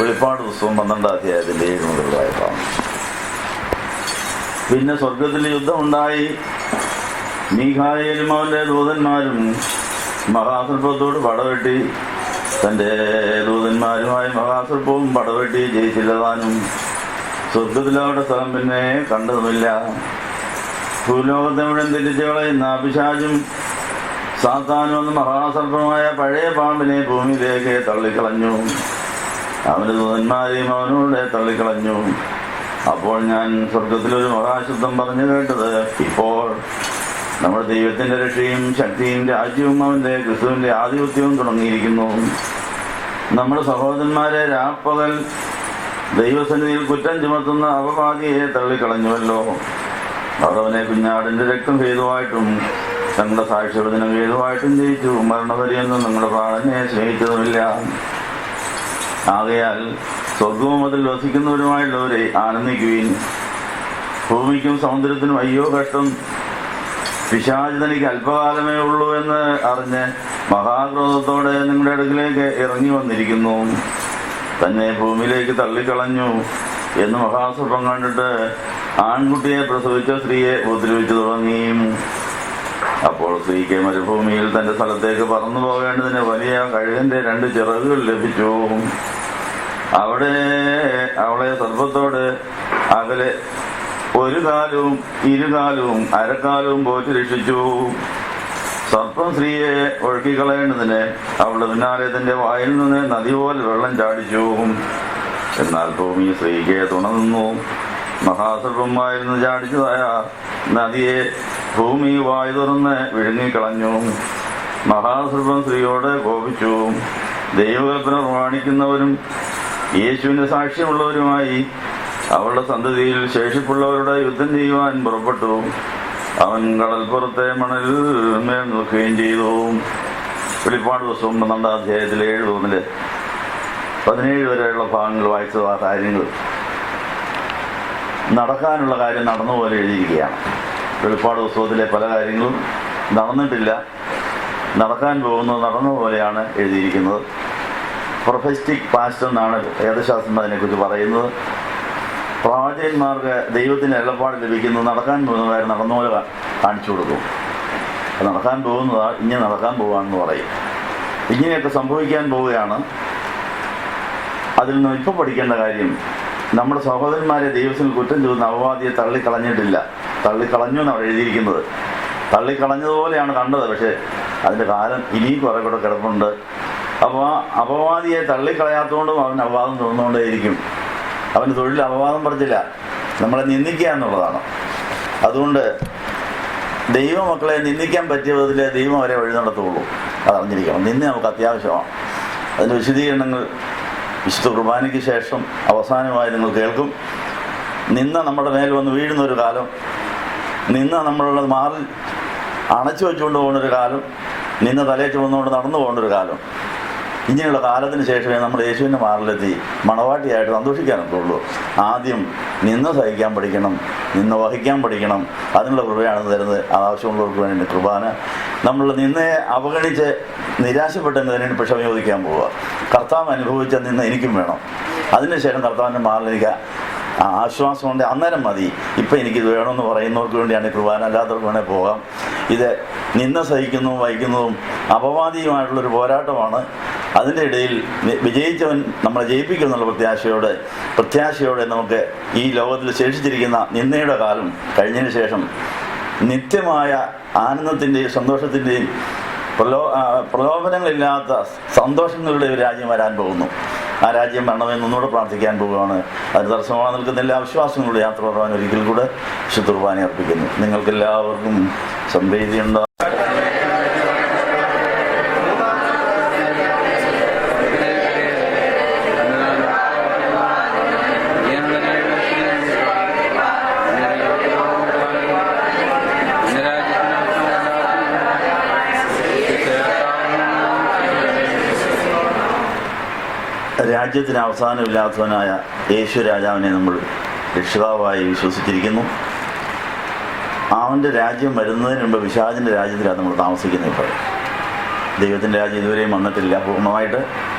വെളിപ്പാട് പുസ്തകം 12-ാം അധ്യായത്തിൻ്റെ 7 മുതലുള്ള വായ്പാണ്. പിന്നെ സ്വർഗത്തിൽ യുദ്ധമുണ്ടായി. മീഖായേലും അവൻ്റെ ദൂതന്മാരും മഹാസർപ്പത്തോട് പടവെട്ടി. തൻ്റെ ദൂതന്മാരുമായി മഹാസർപ്പവും പടവെട്ടി ജയിച്ചില്ലതാനും. സ്വർഗത്തിലവരുടെ സ്ഥലം പിന്നെ കണ്ടതുമില്ല. ഭൂലോകത്തെ മുഴുവൻ തിരിച്ചു കളയുന്ന പിശാചും സാത്താനും എന്ന മഹാസർപ്പമായ പഴയ പാമ്പിനെ ഭൂമിയിലേക്ക് തള്ളിക്കളഞ്ഞു. അവൻ്റെ ദൂതന്മാരെയും അവനോടെ തള്ളിക്കളഞ്ഞു. അപ്പോൾ ഞാൻ സ്വർഗത്തിലൊരു മഹാശബ്ദം പറഞ്ഞു കേട്ടത്, ഇപ്പോൾ നമ്മുടെ ദൈവത്തിൻ്റെ രക്ഷയും ശക്തിയും രാജ്യവും അവൻ്റെ ക്രിസ്തുവിൻ്റെ ആധിപത്യവും തുടങ്ങിയിരിക്കുന്നു. നമ്മുടെ സഹോദരന്മാരെ രാപ്പകൽ ദൈവസന്നിധിയിൽ കുറ്റം ചുമത്തുന്ന അപവാദിയെ തള്ളിക്കളഞ്ഞുവല്ലോ. അവനെ കുഞ്ഞാടിൻ്റെ രക്തം ഹേതുവായിട്ടും തങ്ങളുടെ സാക്ഷ്യവചനം ഹേതുവായിട്ടും ജയിച്ചു. മരണപര്യന്തം നിങ്ങളുടെ പ്രാണനെ സ്നേഹിച്ചതുമില്ല. ആകയാൽ സ്വർഗവും അതിൽ വസിക്കുന്നവരുമായുള്ളവരെ ആനന്ദിക്കുവിൻ. ഭൂമിക്കും സമുദ്രത്തിനും അയ്യോ കഷ്ടം, പിശാച് തനിക്ക് അല്പകാലമേ ഉള്ളൂ എന്ന് അറിഞ്ഞ് മഹാക്രോധത്തോടെ നിങ്ങളുടെ അടുക്കിലേക്ക് ഇറങ്ങി വന്നിരിക്കുന്നു. തന്നെ ഭൂമിയിലേക്ക് തള്ളിക്കളഞ്ഞു എന്ന് മഹാസർപ്പം കണ്ടിട്ട് ആൺകുട്ടിയെ പ്രസവിച്ച സ്ത്രീയെ ഉപദ്രവിച്ചു തുടങ്ങി. അപ്പോൾ സ്ത്രീക്ക് മരുഭൂമിയിൽ തന്റെ സ്ഥലത്തേക്ക് പറന്നു പോകേണ്ടതിന് വലിയ കഴുകന്റെ 2 ചിറകുകൾ ലഭിച്ചു. അവിടെ അവളെ സർപ്പത്തോട് അകലെ 1 കാലവും 2 കാലവും അരക്കാലവും പോറ്റി രക്ഷിച്ചു. സർപ്പം സ്ത്രീയെ ഒഴുക്കിക്കളയേണ്ടതിന് അവളുടെ പിന്നാലെ തന്റെ വായിൽ നിന്ന് നദി പോലെ വെള്ളം ചാടിച്ചു. എന്നാൽ ഭൂമി സ്ത്രീക്ക് തുണ നിന്നു. മഹാസർപ്പം വായിരുന്നു ചാടിച്ചതായ നദിയെ ഭൂമി വായു തുറന്ന് വിഴുങ്ങിക്കളഞ്ഞു. മഹാസർപ്പം സ്ത്രീയോട് കോപിച്ചു. ദൈവകൽപ്പന പ്രമാണിക്കുന്നവരും യേശുവിന്റെ സാക്ഷ്യമുള്ളവരുമായി അവളുടെ സന്തതിയിൽ ശേഷിപ്പുള്ളവരുടെ യുദ്ധം ചെയ്യുവാൻ പുറപ്പെട്ടു. അവൻ കടൽപ്പുറത്തെ മണലിൽ മേൽ നിൽക്കുകയും ചെയ്തു. വെളിപ്പാട് പുസ്തകം 12-ാം അധ്യായത്തിൽ 7 മുതൽ 17 വരെയുള്ള ഭാഗങ്ങൾ വായിച്ചത് ആ കാര്യങ്ങൾ നടക്കാനുള്ള കാര്യം നടന്ന പോലെ എഴുതിയിരിക്കുകയാണ്. വെളിപ്പാട് പുസ്തകത്തിലെ പല കാര്യങ്ങളും നടന്നിട്ടില്ല, നടക്കാൻ പോകുന്നത് നടന്ന പോലെയാണ് എഴുതിയിരിക്കുന്നത്. പ്രൊഫസ്റ്റിക് പാസ്റ്റ് എന്നാണ് വേദശാസ്ത്രം അതിനെക്കുറിച്ച് പറയുന്നത്. പ്രവാചകന്മാർക്ക് ദൈവത്തിന് എല്ലപ്പാട് ലഭിക്കുന്നത് നടക്കാൻ പോകുന്ന കാര്യം നടന്ന പോലെ കാണിച്ചു കൊടുക്കും. നടക്കാൻ പോകുന്നതാ ഇങ്ങനെ നടക്കാൻ പോവുകയാണെന്ന് പറയും. ഇങ്ങനെയൊക്കെ സംഭവിക്കാൻ പോവുകയാണ്. അതിൽ നിന്ന് ഇപ്പം പഠിക്കേണ്ട കാര്യം, നമ്മുടെ സഹോദരന്മാരെ ദൈവത്തിൽ കുറ്റം ചെയ്യുന്ന അപവാദിയെ തള്ളിക്കളഞ്ഞിട്ടില്ല. തള്ളിക്കളഞ്ഞു എന്നാണ് എഴുതിയിരിക്കുന്നത്. തള്ളിക്കളഞ്ഞതുപോലെയാണ് കണ്ടത്. പക്ഷെ അതിൻ്റെ കാലം ഇനിയും കുറെ കൂടെ കിടപ്പുണ്ട്. അപ്പോൾ ആ അപവാദിയെ തള്ളിക്കളയാത്തതുകൊണ്ടും അവൻ അപവാദം തോന്നുകൊണ്ടേയിരിക്കും. അവന് തൊഴിൽ അപവാദം പറഞ്ഞില്ല, നമ്മളെ നിന്ദിക്കുക എന്നുള്ളതാണ്. അതുകൊണ്ട് ദൈവമക്കളെ നിന്ദിക്കാൻ പറ്റിയ വിധത്തിൽ ദൈവം അവരെ വഴി നടത്തുള്ളൂ. അതറിഞ്ഞിരിക്കണം. നിന്ന നമുക്ക് അത്യാവശ്യമാണ്. അതിൻ്റെ വിശദീകരണങ്ങൾ വിശുദ്ധ കുർബാനയ്ക്ക് ശേഷം അവസാനമായി നിങ്ങൾ കേൾക്കും. നിന്ന നമ്മുടെ മേൽ വന്ന് വീഴുന്നൊരു കാലം, നിന്ന നമ്മളുള്ളത് മാറിൽ അണച്ചു വെച്ചുകൊണ്ട് പോകുന്നൊരു കാലം, നിന്ന തലയെ ചുമന്നുകൊണ്ട് നടന്നു പോകേണ്ടൊരു കാലം. ഇങ്ങനെയുള്ള കാലത്തിന് ശേഷമേ നമ്മൾ യേശുവിൻ്റെ മാറിലെത്തി മണവാട്ടിയായിട്ട് സന്തോഷിക്കാനൊക്കെയുള്ളൂ. ആദ്യം നിന്ന് സഹിക്കാൻ പഠിക്കണം, നിന്ന് വഹിക്കാൻ പഠിക്കണം. അതിനുള്ള കൃപയാണ് തരുന്നത്. ആവശ്യമുള്ളവർക്ക് വേണ്ടി കുർബാന. നമ്മൾ നിന്നെ അവഗണിച്ച് നിരാശപ്പെട്ടതിന് ക്ഷമ ചോദിക്കാൻ പോവുക. കർത്താവ് അനുഭവിച്ച നിന്ന് എനിക്കും വേണം. അതിനുശേഷം കർത്താവിൻ്റെ മാറിലേക്ക് ആശ്വാസമുണ്ട്, അന്നേരം മതി. ഇപ്പം എനിക്കിത് വേണമെന്ന് പറയുന്നവർക്ക് വേണ്ടിയാണ് കുർബാന. അല്ലാത്തവർക്ക് വേണേൽ പോകാം. ഇത് നിന്ന് സഹിക്കുന്നതും വഹിക്കുന്നതും അപവാദിയുമായിട്ടുള്ളൊരു പോരാട്ടമാണ്. അതിൻ്റെ ഇടയിൽ വിജയിച്ചവൻ നമ്മളെ ജയിപ്പിക്കും എന്നുള്ള പ്രത്യാശയോടെ നമുക്ക് ഈ ലോകത്തിൽ ശേഷിച്ചിരിക്കുന്ന നിന്ദയുടെ കാലം കഴിഞ്ഞതിന് ശേഷം നിത്യമായ ആനന്ദത്തിൻ്റെയും സന്തോഷത്തിൻ്റെയും പ്രലോഭനങ്ങളില്ലാത്ത സന്തോഷങ്ങളുടെ ഒരു രാജ്യം വരാൻ പോകുന്നു. ആ രാജ്യം വരണമെന്ന് ഒന്നുകൂടെ പ്രാർത്ഥിക്കാൻ പോവുകയാണ്. അതിന് തടസ്സമായി നിൽക്കുന്ന എല്ലാ വിശ്വാസങ്ങളുടെ യാത്ര പറയാൻ ഒരിക്കൽ കൂടെ വിശുദ്ധ കുർബാന അർപ്പിക്കുന്നു. നിങ്ങൾക്കെല്ലാവർക്കും സംവേദിയുണ്ടോ? രാജ്യത്തിന് അവസാനമില്ലാത്തവനായ യേശു രാജാവിനെ നമ്മൾ രക്ഷിതാവായി വിശ്വസിച്ചിരിക്കുന്നു. അവൻ്റെ രാജ്യം വരുന്നതിന് മുമ്പ് പിശാചിൻ്റെ രാജ്യത്തിലാണ് നമ്മൾ താമസിക്കുന്നത്. ഇപ്പോൾ ദൈവത്തിൻ്റെ രാജ്യം ഇതുവരെയും വന്നിട്ടില്ല പൂർണ്ണമായിട്ട്.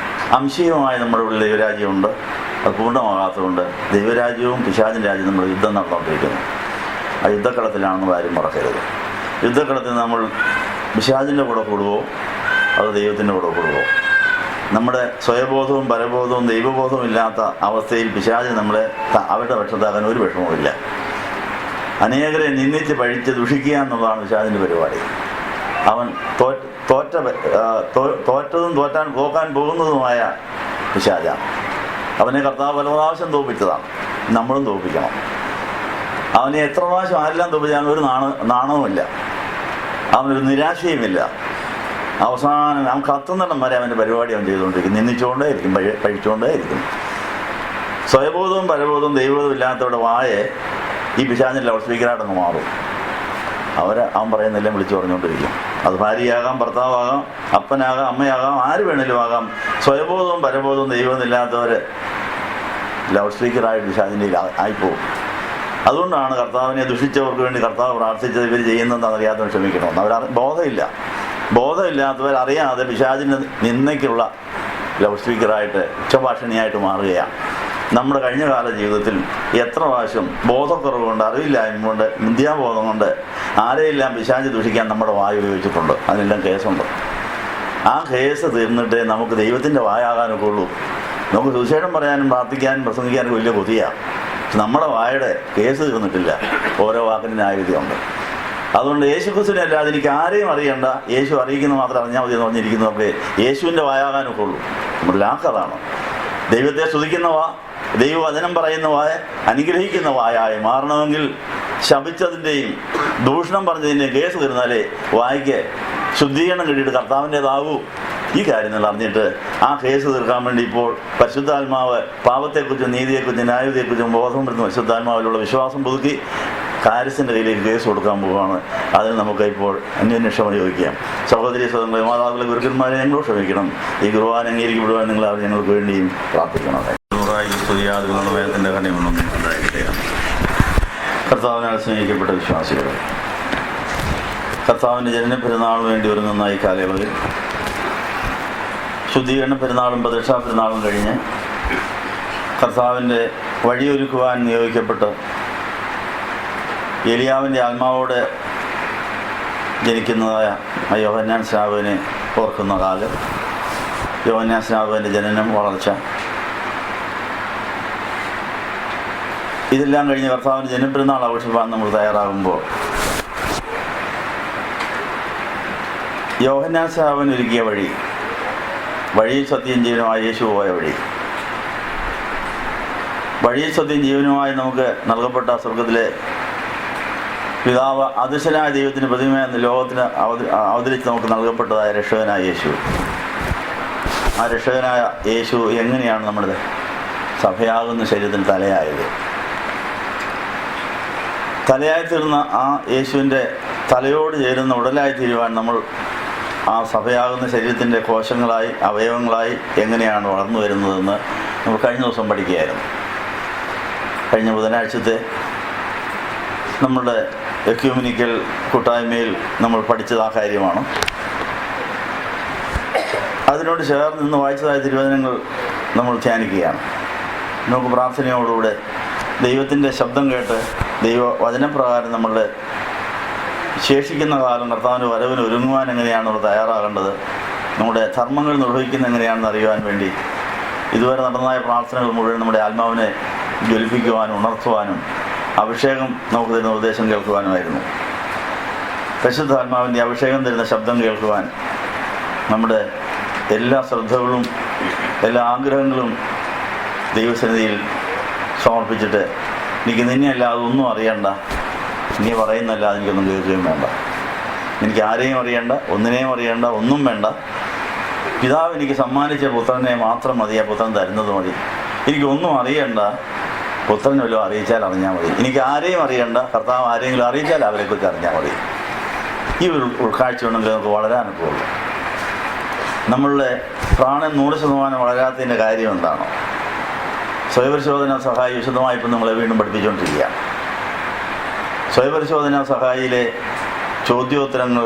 അംശീയമായി നമ്മുടെ ഉള്ളിൽ ദൈവരാജ്യമുണ്ട്. അത് പൂർണ്ണമാകാത്തതുകൊണ്ട് ദൈവരാജ്യവും പിശാചിൻ്റെ രാജ്യവും നമ്മൾ യുദ്ധം നടന്നുകൊണ്ടിരിക്കുന്നു. ആ യുദ്ധക്കളത്തിലാണെന്ന് ആരും മറക്കരുത്. യുദ്ധക്കളത്തിൽ നമ്മൾ പിശാചിൻ്റെ കൂടെ കൂടുവോ അത് ദൈവത്തിൻ്റെ കൂടെ കൂടുവോ? നമ്മുടെ സ്വയബോധവും പരബോധവും ദൈവബോധവും ഇല്ലാത്ത അവസ്ഥയിൽ പിശാച് നമ്മളെ അവരുടെ പക്ഷത്താകാൻ ഒരു വിഷമവുമില്ല. അനേകരെ നിന്ദിച്ച് പഴിച്ച് ദുഷിക്കുക എന്നുള്ളതാണ് പിശാചിൻ്റെ പരിപാടി. അവൻ തോറ്റതും തോക്കാൻ പോകുന്നതുമായ പിശാചാണ്. അവനെ കർത്താവ് പല പ്രാവശ്യം തോൽപ്പിച്ചതാണ്. നമ്മളും തോൽപ്പിക്കണം. അവനെ എത്ര പ്രാവശ്യം ആരെല്ലാം തോൽപ്പിച്ചാലും ഒരു നാണവുമില്ല, അവനൊരു നിരാശയുമില്ല. അവസാനം അവൻ കത്തുന്നിടം വരെ അവൻ്റെ പരിപാടി അവൻ ചെയ്തുകൊണ്ടിരിക്കും. നിന്ദിച്ചുകൊണ്ടേയിരിക്കും, പഴിച്ചുകൊണ്ടേയിരിക്കും. സ്വയബോധവും പരബോധവും ദൈവബോധവും ഇല്ലാത്തവരുടെ വായെ ഈ പിശാചിൻ്റെ ലൗഡ് സ്പീക്കറായിട്ടങ്ങ് മാറും. അവൻ പറയുന്നതെല്ലാം വിളിച്ചു പറഞ്ഞുകൊണ്ടിരിക്കും. അത് ഭാര്യയാകാം, ഭർത്താവാകാം, അപ്പനാകാം, അമ്മയാകാം, ആര് വേണേലും ആകാം. സ്വയബോധവും പരബോധവും ദൈവവും ഇല്ലാത്തവർ ലൗഡ് സ്പീക്കറായിട്ട് പിശാചിൻ്റെ ആയിപ്പോവും. അതുകൊണ്ടാണ് കർത്താവിനെ ദുഷിച്ചവർക്ക് വേണ്ടി കർത്താവ് പ്രാർത്ഥിച്ചത്. ഇവർ ചെയ്യുന്നതെന്ന് അറിയാത്തവർ ക്ഷമിക്കണമെന്ന്. ബോധമില്ലാത്തവർ അറിയാതെ പിശാചിൻ്റെ നിന്ദയ്ക്കുള്ള ലൗഡ് സ്പീക്കറായിട്ട് ഉച്ചഭാഷണിയായിട്ട് മാറുകയാണ്. നമ്മുടെ കഴിഞ്ഞ കാല ജീവിതത്തിൽ എത്ര പ്രാവശ്യം ബോധക്കുറവ് കൊണ്ട്, അറിവില്ലായ്മ കൊണ്ട്, മിഥ്യാബോധം കൊണ്ട് ആരെയെല്ലാം പിശാച് ദുഷിക്കാൻ നമ്മുടെ വായ ഉപയോഗിച്ചിട്ടുണ്ട്. അതിനെല്ലാം കേസുണ്ട്. ആ കേസ് തീർന്നിട്ടേ നമുക്ക് ദൈവത്തിൻ്റെ വായാകാനൊക്കെ ഉള്ളൂ. നമുക്ക് സുവിശേഷം പറയാനും പ്രാർത്ഥിക്കാനും പ്രസംഗിക്കാനും വലിയ കൊതിയാണ്. പക്ഷെ നമ്മുടെ വായുടെ കേസ് തീർന്നിട്ടില്ല. ഓരോ വാക്കിന് ന്യായവിധിയുണ്ട്. അതുകൊണ്ട് യേശുക്രിസ്തുവിനെ അല്ലാതെ എനിക്ക് ആരെയും അറിയണ്ട, യേശു അറിയിക്കുന്ന മാത്രം അറിഞ്ഞാൽ മതി എന്ന് പറഞ്ഞിരിക്കുന്നവർക്ക് യേശുവിൻ്റെ വായാകാനൊക്കെ ഉള്ളൂ. നമ്മുടെ ലാക്കതാണ്. ദൈവത്തെ സ്തുതിക്കുന്ന വാ, ദൈവവചനം പറയുന്ന വായ, അനുഗ്രഹിക്കുന്ന വായായി മാറണമെങ്കിൽ ശപിച്ചതിൻ്റെയും ദൂഷണം പറഞ്ഞതിൻ്റെയും കേസ് തീർന്നാലേ വായിക്ക് ശുദ്ധീകരണം കിട്ടിയിട്ട് കർത്താവിൻ്റെതാകൂ. ഈ കാര്യങ്ങൾ അറിഞ്ഞിട്ട് ആ കേസ് തീർക്കാൻ വേണ്ടി ഇപ്പോൾ പരിശുദ്ധാത്മാവ് പാപത്തെക്കുറിച്ചും നീതിയെക്കുറിച്ചും ന്യായവിധിയെക്കുറിച്ചും ബോധം വരുന്ന പരിശുദ്ധാത്മാവിലുള്ള വിശ്വാസം പുതുക്കി കാരിസിൻ്റെ കയ്യിലേക്ക് കേസ് കൊടുക്കാൻ പോവുകയാണ്. അതിന് നമുക്ക് ഇപ്പോൾ അന്വേഷണം ചോദിക്കാം. സഹോദരി സഹോദരങ്ങളെ, മാതാപിതാക്കളെ, ഗുരുക്കന്മാരെ ഞങ്ങളോട് ക്ഷമിക്കണം. ഈ കുർബാന അംഗീകരിക്കപ്പെടുവാൻ നിങ്ങൾ അവർ ഞങ്ങൾക്ക് വേണ്ടിയും പ്രാർത്ഥിക്കണം. സ്തുതിയാദികളുടെ വേദത്തിൻ്റെ കണ്ണിയൊന്നും ഉണ്ടായിട്ടില്ല. കർത്താവിനാൽ സ്നേഹിക്കപ്പെട്ട വിശ്വാസികൾ, കർത്താവിൻ്റെ ജനന പെരുന്നാളിന് വേണ്ടി ഒരുങ്ങുന്ന ഈ കാലയളവിൽ ശുദ്ധീകരണ പെരുന്നാളും പ്രതിഷ്ഠാ പെരുന്നാളും കഴിഞ്ഞ് കർത്താവിൻ്റെ വഴിയൊരുക്കുവാൻ നിയോഗിക്കപ്പെട്ട് ഏലിയാവിൻ്റെ ആത്മാവോടെ ജനിക്കുന്നതായ യോഹന്നാൻ സ്നാപകനെ ഓർക്കുന്ന കാലം, യോഹന്നാൻ സ്നാപകൻ്റെ ജനനം, വളർച്ച, ഇതെല്ലാം കഴിഞ്ഞ് കർത്താവിൻ്റെ ജനപ്പെരുന്നാൾ ആഘോഷിക്കാൻ നമ്മൾ തയ്യാറാകുമ്പോൾ യോഹന്നാൻ സ്നാപകൻ ഒരുക്കിയ വഴി സത്യം ജീവനുമായി യേശു പോയ വഴി സത്യം ജീവനുമായി നമുക്ക് നൽകപ്പെട്ട സ്വർഗത്തിലെ പിതാവ് അദൃശ്യനായ ദൈവത്തിന് പ്രതിമ എന്ന ലോകത്തിന് അവതരിച്ച് നമുക്ക് നൽകപ്പെട്ടതായ രക്ഷകനായ യേശു. ആ രക്ഷകനായ യേശു എങ്ങനെയാണ് നമ്മുടെ സഭയാകുന്ന ശരീരത്തിന് തലയായത്? തലയായി തീർന്ന ആ യേശുവിൻ്റെ തലയോട് ചേരുന്ന ഉടലായി തീരുവാൻ നമ്മൾ ആ സഭയാകുന്ന ശരീരത്തിൻ്റെ കോശങ്ങളായി, അവയവങ്ങളായി എങ്ങനെയാണ് വളർന്നു വരുന്നതെന്ന് നമ്മൾ കഴിഞ്ഞ ദിവസം പഠിക്കുകയായിരുന്നു. കഴിഞ്ഞ ബുധനാഴ്ചത്തെ നമ്മളുടെ എക്യൂമിനിക്കൽ കൂട്ടായ്മയിൽ നമ്മൾ പഠിച്ചത് ആ കാര്യമാണ്. അതിനോട് ചേർന്ന് നിന്ന് വായിച്ചതായ തിരുവചനങ്ങൾ നമ്മൾ ധ്യാനിക്കുകയാണ്. നമുക്ക് പ്രാർത്ഥനയോടുകൂടെ ദൈവത്തിൻ്റെ ശബ്ദം കേട്ട് ദൈവവചനപ്രകാരം നമ്മളുടെ ശേഷിക്കുന്ന കാലം കർത്താവിൻ്റെ വരവിന് ഒരുങ്ങുവാൻ എങ്ങനെയാണ് നമ്മൾ തയ്യാറാകേണ്ടത്, നമ്മുടെ ധർമ്മങ്ങൾ നിർവഹിക്കുന്ന എങ്ങനെയാണെന്ന് അറിയുവാൻ വേണ്ടി ഇതുവരെ നടന്നതായ പ്രാർത്ഥനകൾ മുഴുവൻ നമ്മുടെ ആത്മാവിനെ ജ്വലിപ്പിക്കുവാനും ഉണർത്തുവാനും അഭിഷേകം നമുക്ക് തരുന്ന ഉപദേശം കേൾക്കുവാനുമായിരുന്നു. പരിശുദ്ധാത്മാവിൻ്റെ അഭിഷേകം തരുന്ന ശബ്ദം കേൾക്കുവാൻ നമ്മുടെ എല്ലാ ശ്രദ്ധകളും എല്ലാ ആഗ്രഹങ്ങളും ദൈവസന്നിധിയിൽ സമർപ്പിച്ചിട്ട് എനിക്ക് നിന്നെ അല്ലാതെ ഒന്നും അറിയണ്ട, നീ പറയുന്നല്ലാതെ എനിക്കൊന്നും കേൾക്കുകയും വേണ്ട, എനിക്ക് ആരെയും അറിയണ്ട, ഒന്നിനെയും അറിയണ്ട, ഒന്നും വേണ്ട, പിതാവ് എനിക്ക് സമ്മാനിച്ച പുത്രനെ മാത്രം മതി, ആ പുത്രൻ തരുന്നത് മതി, എനിക്കൊന്നും അറിയണ്ട, പുത്രനെ വല്ലതും അറിയിച്ചാൽ അറിഞ്ഞാൽ മതി, എനിക്ക് ആരെയും അറിയണ്ട, കർത്താവ് ആരെങ്കിലും അറിയിച്ചാൽ അവരെക്കുറിച്ച് അറിഞ്ഞാൽ മതി. ഈ ഒരു ഉൾക്കാഴ്ച ഉണ്ടെങ്കിൽ നമുക്ക് വളരാനൊക്കെ ഉള്ളൂ. നമ്മളുടെ പ്രാണൻ 100% വളരാത്തതിൻ്റെ കാര്യം എന്താണോ? സ്വയപരിശോധന സഹായി വിശദമായി ഇപ്പം നമ്മളെ വീണ്ടും പഠിപ്പിച്ചുകൊണ്ടിരിക്കുകയാണ്. സ്വയപരിശോധന സഹായിയിലെ ചോദ്യോത്തരങ്ങൾ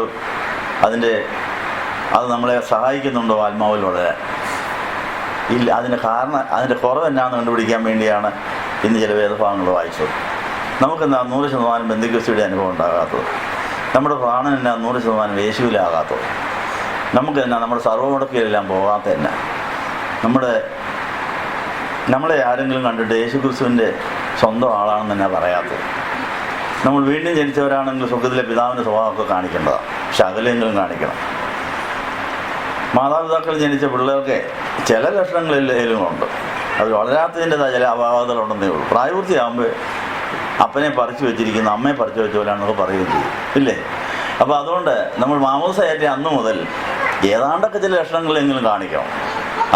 അത് നമ്മളെ സഹായിക്കുന്നുണ്ടോ ആത്മാവിൽ വളരാൻ? ഇല്ല. അതിൻ്റെ കാരണം, അതിൻ്റെ കുറവ് എന്നാന്ന് കണ്ടുപിടിക്കാൻ വേണ്ടിയാണ് ഇന്ന് ചില വേദഭാഗങ്ങൾ വായിച്ചത്. നമുക്കെന്താ 100% ബന്ധുക്രിസ്തുയുടെ അനുഭവം ഉണ്ടാകാത്തത്? നമ്മുടെ പ്രാണൻ എന്നാ 100% യേശുവിലാകാത്തത്? നമുക്ക് എന്നാ നമ്മുടെ സർവ്വമുടക്കിലെല്ലാം പോകാത്ത എന്നാ? നമ്മളെ ആരെങ്കിലും കണ്ടിട്ട് യേശു ക്രിസ്തുവിൻ്റെ സ്വന്തം ആളാണെന്ന് തന്നെ പറയാത്തത്? നമ്മൾ വീണ്ടും ജനിച്ചവരാണെങ്കിൽ സ്വർഗ്ഗത്തിലെ പിതാവിൻ്റെ സ്വഭാവമൊക്കെ കാണിക്കേണ്ടതാണ്. പക്ഷെ അകലെങ്കിലും കാണിക്കണം. മാതാപിതാക്കൾ ജനിച്ച പിള്ളേർക്ക് ചില ലക്ഷണങ്ങളെല്ലാം ഉണ്ട്. അത് വളരാത്തതിൻ്റെതായ ചില അപാകതകളുണ്ടെന്നേ ഉള്ളൂ. പ്രായപൂർത്തിയാകുമ്പോൾ അപ്പനെ പറിച്ചു വെച്ചിരിക്കുന്നു, അമ്മയെ പറിച്ചു വെച്ച പോലാണെന്നൊക്കെ പറയുകയും ചെയ്യും, ഇല്ലേ? അപ്പോൾ അതുകൊണ്ട് നമ്മൾ മാമോദിസയേറ്റ അന്ന് മുതൽ ഏതാണ്ടൊക്കെ ചില ലക്ഷണങ്ങളെങ്കിലും കാണിക്കണം.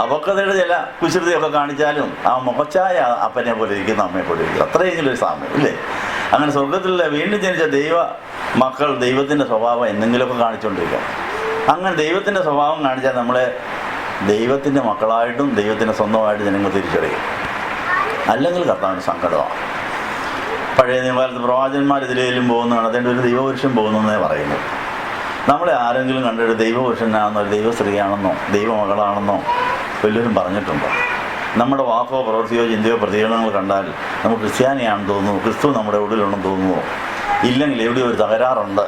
അപക്വതയുടെ ചില കുസൃതിയൊക്കെ കാണിച്ചാലും ആ മുഖച്ചായ അപ്പനെ പോലെ ഇരിക്കുന്ന അമ്മയെ പോലെ ഇരിക്കും, അത്രയെങ്കിലും ഒരു സാമ്യം, ഇല്ലേ? അങ്ങനെ സ്വർഗത്തിലെ വീണ്ടും ജനിച്ച മക്കൾ ദൈവത്തിൻ്റെ സ്വഭാവം എന്തെങ്കിലുമൊക്കെ കാണിച്ചുകൊണ്ടിരിക്കണം. അങ്ങനെ ദൈവത്തിൻ്റെ സ്വഭാവം കാണിച്ചാൽ നമ്മളെ ദൈവത്തിൻ്റെ മക്കളായിട്ടും ദൈവത്തിൻ്റെ സ്വന്തമായിട്ട് ജനങ്ങൾ തിരിച്ചറിയും. അല്ലെങ്കിൽ കർത്താവിന് സങ്കടമാണ്. പഴയ നിയമകാലത്ത് പ്രവാചകന്മാർ ഇതിലേലും പോകുന്നതാണ്, അതിൻ്റെ ഒരു ദൈവപുരുഷൻ പോകുന്നതെന്നേ പറയുന്നു. നമ്മളെ ആരെങ്കിലും കണ്ടിട്ട് ദൈവപുരുഷനാണെന്നോ ഒരു ദൈവസ്ത്രീയാണെന്നോ ദൈവമകളാണെന്നോ വല്ലവരും പറഞ്ഞിട്ടുണ്ടോ? നമ്മുടെ വാക്കോ പ്രവൃത്തിയോ ചിന്തയോ പ്രതികരണങ്ങൾ കണ്ടാൽ നമുക്ക് ക്രിസ്ത്യാനിയാണെന്ന് തോന്നുന്നു, ക്രിസ്തു നമ്മുടെ ഉള്ളിലുണ്ടെന്ന് തോന്നുന്നു. ഇല്ലെങ്കിൽ എവിടെയോ ഒരു തകരാറുണ്ട്.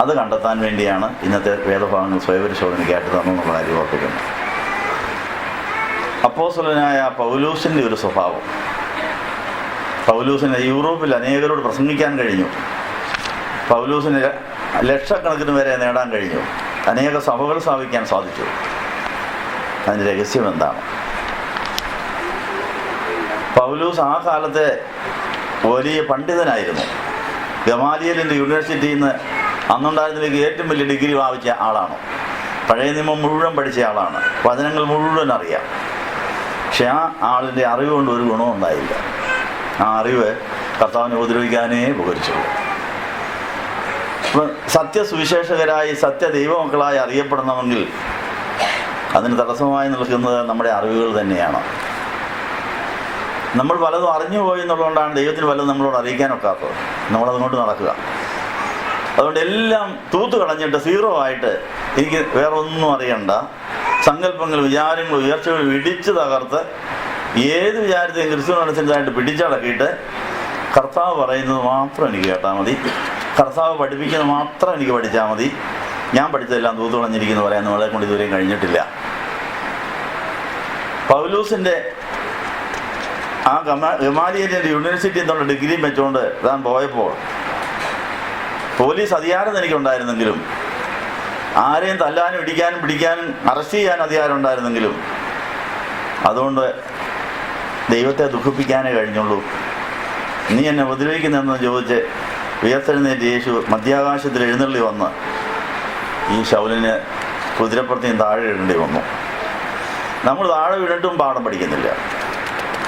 അത് കണ്ടെത്താൻ വേണ്ടിയാണ് ഇന്നത്തെ വേദഭാഗങ്ങൾ സ്വയപരിശോധനയ്ക്കായിട്ട് തന്നെന്നുള്ള കാര്യം ഓർപ്പിക്കുന്നത്. അപ്പോസ്തലനായ പൗലോസിൻ്റെ ഒരു സ്വഭാവം. പൗലോസിന് യൂറോപ്പിൽ അനേകരോട് പ്രസംഗിക്കാൻ കഴിഞ്ഞു. പൗലോസിന് ലക്ഷക്കണക്കിന് പേരെ നേടാൻ കഴിഞ്ഞു. അനേക സഭകൾ സ്ഥാപിക്കാൻ സാധിച്ചു. അതിൻ്റെ രഹസ്യം എന്താണ്? പൗലോസ് ആ കാലത്തെ വലിയ പണ്ഡിതനായിരുന്നു. ഗമാലിയേലിൻ്റെ യൂണിവേഴ്സിറ്റിയിൽ നിന്ന് അന്നുണ്ടായിരുന്നതിലേക്ക് ഏറ്റവും വലിയ ഡിഗ്രി വാങ്ങിച്ച ആളാണ്. പഴയ നിയമം മുഴുവൻ പഠിച്ച ആളാണ്. വചനങ്ങൾ മുഴുവൻ അറിയാം. പക്ഷെ ആ ആളിൻ്റെ അറിവ് കൊണ്ട് ഒരു ഗുണവും ഉണ്ടായില്ല. ആ അറിവ് കർത്താവിനെ ഉപദ്രവിക്കാനേ ഉപകരിച്ചുള്ളൂ. സത്യസുവിശേഷകരായി സത്യദൈവമക്കളായി അറിയപ്പെടണമെങ്കിൽ അതിന് തടസ്സമായി നിൽക്കുന്നത് നമ്മുടെ അറിവുകൾ തന്നെയാണ്. നമ്മൾ പലതും അറിഞ്ഞു പോയി എന്നുള്ളതുകൊണ്ടാണ് ദൈവത്തിന് പലതും നമ്മളോട് അറിയിക്കാനൊക്കാത്തത്. നമ്മളതുകൊണ്ട് നടക്കുക. അതുകൊണ്ട് എല്ലാം തൂത്ത് കളഞ്ഞിട്ട് സീറോ ആയിട്ട് എനിക്ക് വേറെ ഒന്നും അറിയണ്ട, സങ്കല്പങ്ങൾ വിചാരങ്ങൾ ഉയർച്ചകൾ ഇടിച്ച് തകർത്ത് ഏത് വിചാരത്തെയും ക്രിസ്തുവിനനുസരിച്ചായിട്ട് പിടിച്ചടക്കിയിട്ട് കർത്താവ് പറയുന്നത് മാത്രം എനിക്ക് കേട്ടാൽ മതി, കർത്താവ് പഠിപ്പിക്കുന്നത് മാത്രം എനിക്ക് പഠിച്ചാൽ മതി, ഞാൻ പഠിച്ചതെല്ലാം തൂത്ത് കളഞ്ഞിരിക്കുന്നു പറയാൻ നമ്മളെ കൊണ്ട് ഇതുവരെയും കഴിഞ്ഞിട്ടില്ല. പൗലൂസിൻ്റെ ആ ഗമാലിയേലിൻ്റെ യൂണിവേഴ്സിറ്റി എന്നുള്ള ഡിഗ്രിയും വെച്ചുകൊണ്ട് താൻ പോയപ്പോൾ പോലീസ് അധികാരം എനിക്കുണ്ടായിരുന്നെങ്കിലും, ആരെയും തല്ലാനും ഇടിക്കാനും പിടിക്കാനും അറസ്റ്റ് ചെയ്യാനും അധികാരം ഉണ്ടായിരുന്നെങ്കിലും, അതുകൊണ്ട് ദൈവത്തെ ദുഃഖിപ്പിക്കാനേ കഴിഞ്ഞുള്ളൂ. നീ എന്നെ ഉപദ്രവിക്കുന്നതെന്ന് ചോദിച്ച് ഉയർത്തെഴുന്നേറ്റ് യേശു മധ്യാകാശത്തിൽ എഴുന്നള്ളി വന്ന് ഈ ശൗലിന് കുതിരപ്പുറത്തേയും താഴെ ഇടേണ്ടി വന്നു. നമ്മൾ താഴെ വീണിട്ടും പാഠം പഠിക്കുന്നില്ല.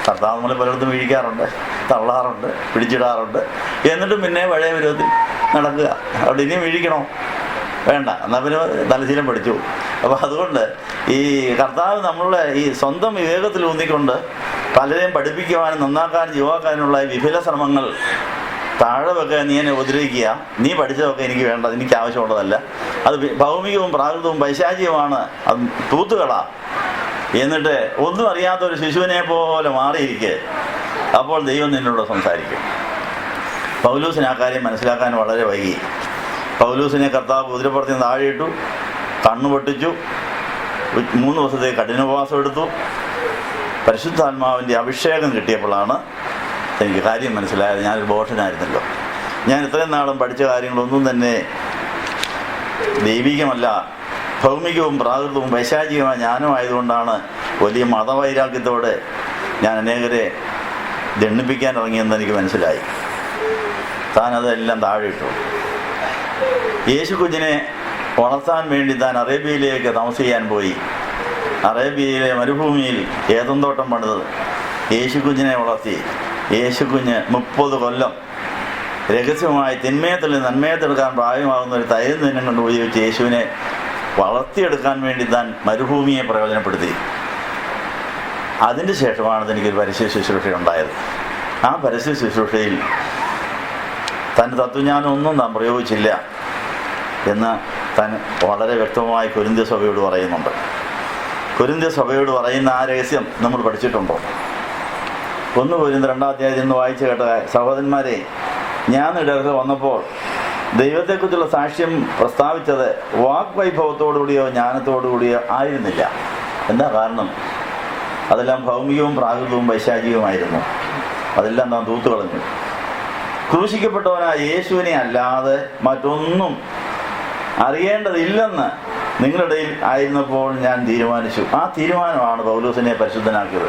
കർത്താവ് നമ്മളെ പലയിടത്തും വീഴിക്കാറുണ്ട്, തള്ളാറുണ്ട്, പിടിച്ചിടാറുണ്ട്. എന്നിട്ടും പിന്നെ പഴയ വിരോധത്തിൽ നടക്കുക. അവിടെ ഇനിയും വീഴിക്കണോ? വേണ്ട, എന്നാൽ പിന്നെ തലശീലം പഠിച്ചു. അപ്പോൾ അതുകൊണ്ട് ഈ കർത്താവ് നമ്മളുടെ ഈ സ്വന്തം വിവേകത്തിൽ ഊന്നിക്കൊണ്ട് പലരെയും പഠിപ്പിക്കുവാനും നന്നാക്കാനും യുവാക്കാനുമുള്ള ഈ വിഫല ശ്രമങ്ങൾ താഴെ വെക്കുക, നീ എന്നെ ഉപദ്രവിക്കുക, നീ പഠിച്ചതൊക്കെ എനിക്ക് വേണ്ട, എനിക്ക് ആവശ്യമുള്ളതല്ല, അത് ഭൗമികവും പ്രാകൃതവും പൈശാചികമാണ്, അത് തൂത്തുകള, എന്നിട്ട് ഒന്നും അറിയാത്ത ഒരു ശിശുവിനെ പോലെ മാറിയിരിക്കെ, അപ്പോൾ ദൈവം നിന്നോട് സംസാരിക്കും. പൗലൂസിന് ആ കാര്യം മനസ്സിലാക്കാൻ വളരെ വൈകി. പൗലൂസിനെ കർത്താവ് കുതിരപ്പുറത്ത് നിന്ന് താഴെയിട്ടു, കണ്ണു പൊട്ടിച്ചു, 3 ദിവസത്തേക്ക് കഠിനോപവാസം എടുത്തു. പരിശുദ്ധാത്മാവിൻ്റെ അഭിഷേകം കിട്ടിയപ്പോഴാണ് എനിക്ക് കാര്യം മനസ്സിലായത്. ഞാനൊരു ബോഷനായിരുന്നല്ലോ. ഞാൻ ഇത്രയും നാളും പഠിച്ച കാര്യങ്ങളൊന്നും തന്നെ ദൈവികമല്ല, ഭൗമികവും പ്രാകൃതവും പൈശാചികമായ ജ്ഞാനം ആയതുകൊണ്ടാണ് വലിയ മതവൈരാഗ്യത്തോടെ ഞാൻ അനേകരെ ദണ്ഡിപ്പിക്കാൻ ഇറങ്ങിയെന്ന് എനിക്ക് മനസ്സിലായി. താൻ അതെല്ലാം താഴെ ഇട്ടു. യേശു കുഞ്ഞിനെ വളർത്താൻ വേണ്ടി താൻ അറേബ്യയിലേക്ക് താമസിക്കാൻ പോയി. അറേബ്യയിലെ മരുഭൂമിയിൽ ഏദൻതോട്ടം പണിത് യേശു കുഞ്ഞിനെ വളർത്തി. യേശു കുഞ്ഞ് 30 കൊല്ലം രഹസ്യമായി തിന്മയത്തിൽ നന്മയത്തെടുക്കാൻ പ്രായമാകുന്ന ഒരു തൈര് നിന്നും കൊണ്ട് ഉപയോഗിച്ച് യേശുവിനെ വളർത്തിയെടുക്കാൻ വേണ്ടി താൻ മരുഭൂമിയെ പ്രയോജനപ്പെടുത്തി. അതിന് ശേഷമാണ് എനിക്കൊരു പരസ്യ ശുശ്രൂഷ ഉണ്ടായത്. ആ പരസ്യ ശുശ്രൂഷയിൽ തൻ്റെ തത്വജ്ഞാനമൊന്നും താൻ പ്രയോഗിച്ചില്ല എന്ന് താൻ വളരെ വ്യക്തമായി കൊരിന്ത്യസഭയോട് പറയുന്നുണ്ട്. കൊരിന്ത്യ സഭയോട് പറയുന്ന ആ രഹസ്യം നമ്മൾ പഠിച്ചിട്ടുണ്ടോ? 1 കൊരിന്ത്യർ 2-ാം അധ്യായത്തിൽ നിന്ന് വായിച്ചു കേട്ട സഹോദരന്മാരെ, ഞാൻ ഇടയ്ക്ക് വന്നപ്പോൾ ദൈവത്തെക്കുറിച്ചുള്ള സാക്ഷ്യം പ്രസ്താവിച്ചത് വാഗ്വൈഭവത്തോടുകൂടിയോ ജ്ഞാനത്തോടുകൂടിയോ ആയിരുന്നില്ല. എന്താ കാരണം? അതെല്ലാം ഭൗമികവും പ്രാകൃതവും പൈശാചികവുമായിരുന്നു. അതെല്ലാം നാം തൂത്തുകളഞ്ഞു. ക്രൂശിക്കപ്പെട്ടവനായ യേശുവിനെ അല്ലാതെ മറ്റൊന്നും അറിയേണ്ടതില്ലെന്ന് നിങ്ങളുടെ ഇടയിൽ ആയിരുന്നപ്പോൾ ഞാൻ തീരുമാനിച്ചു. ആ തീരുമാനമാണ് പൗലോസിനെ പരിശുദ്ധനാക്കിയത്.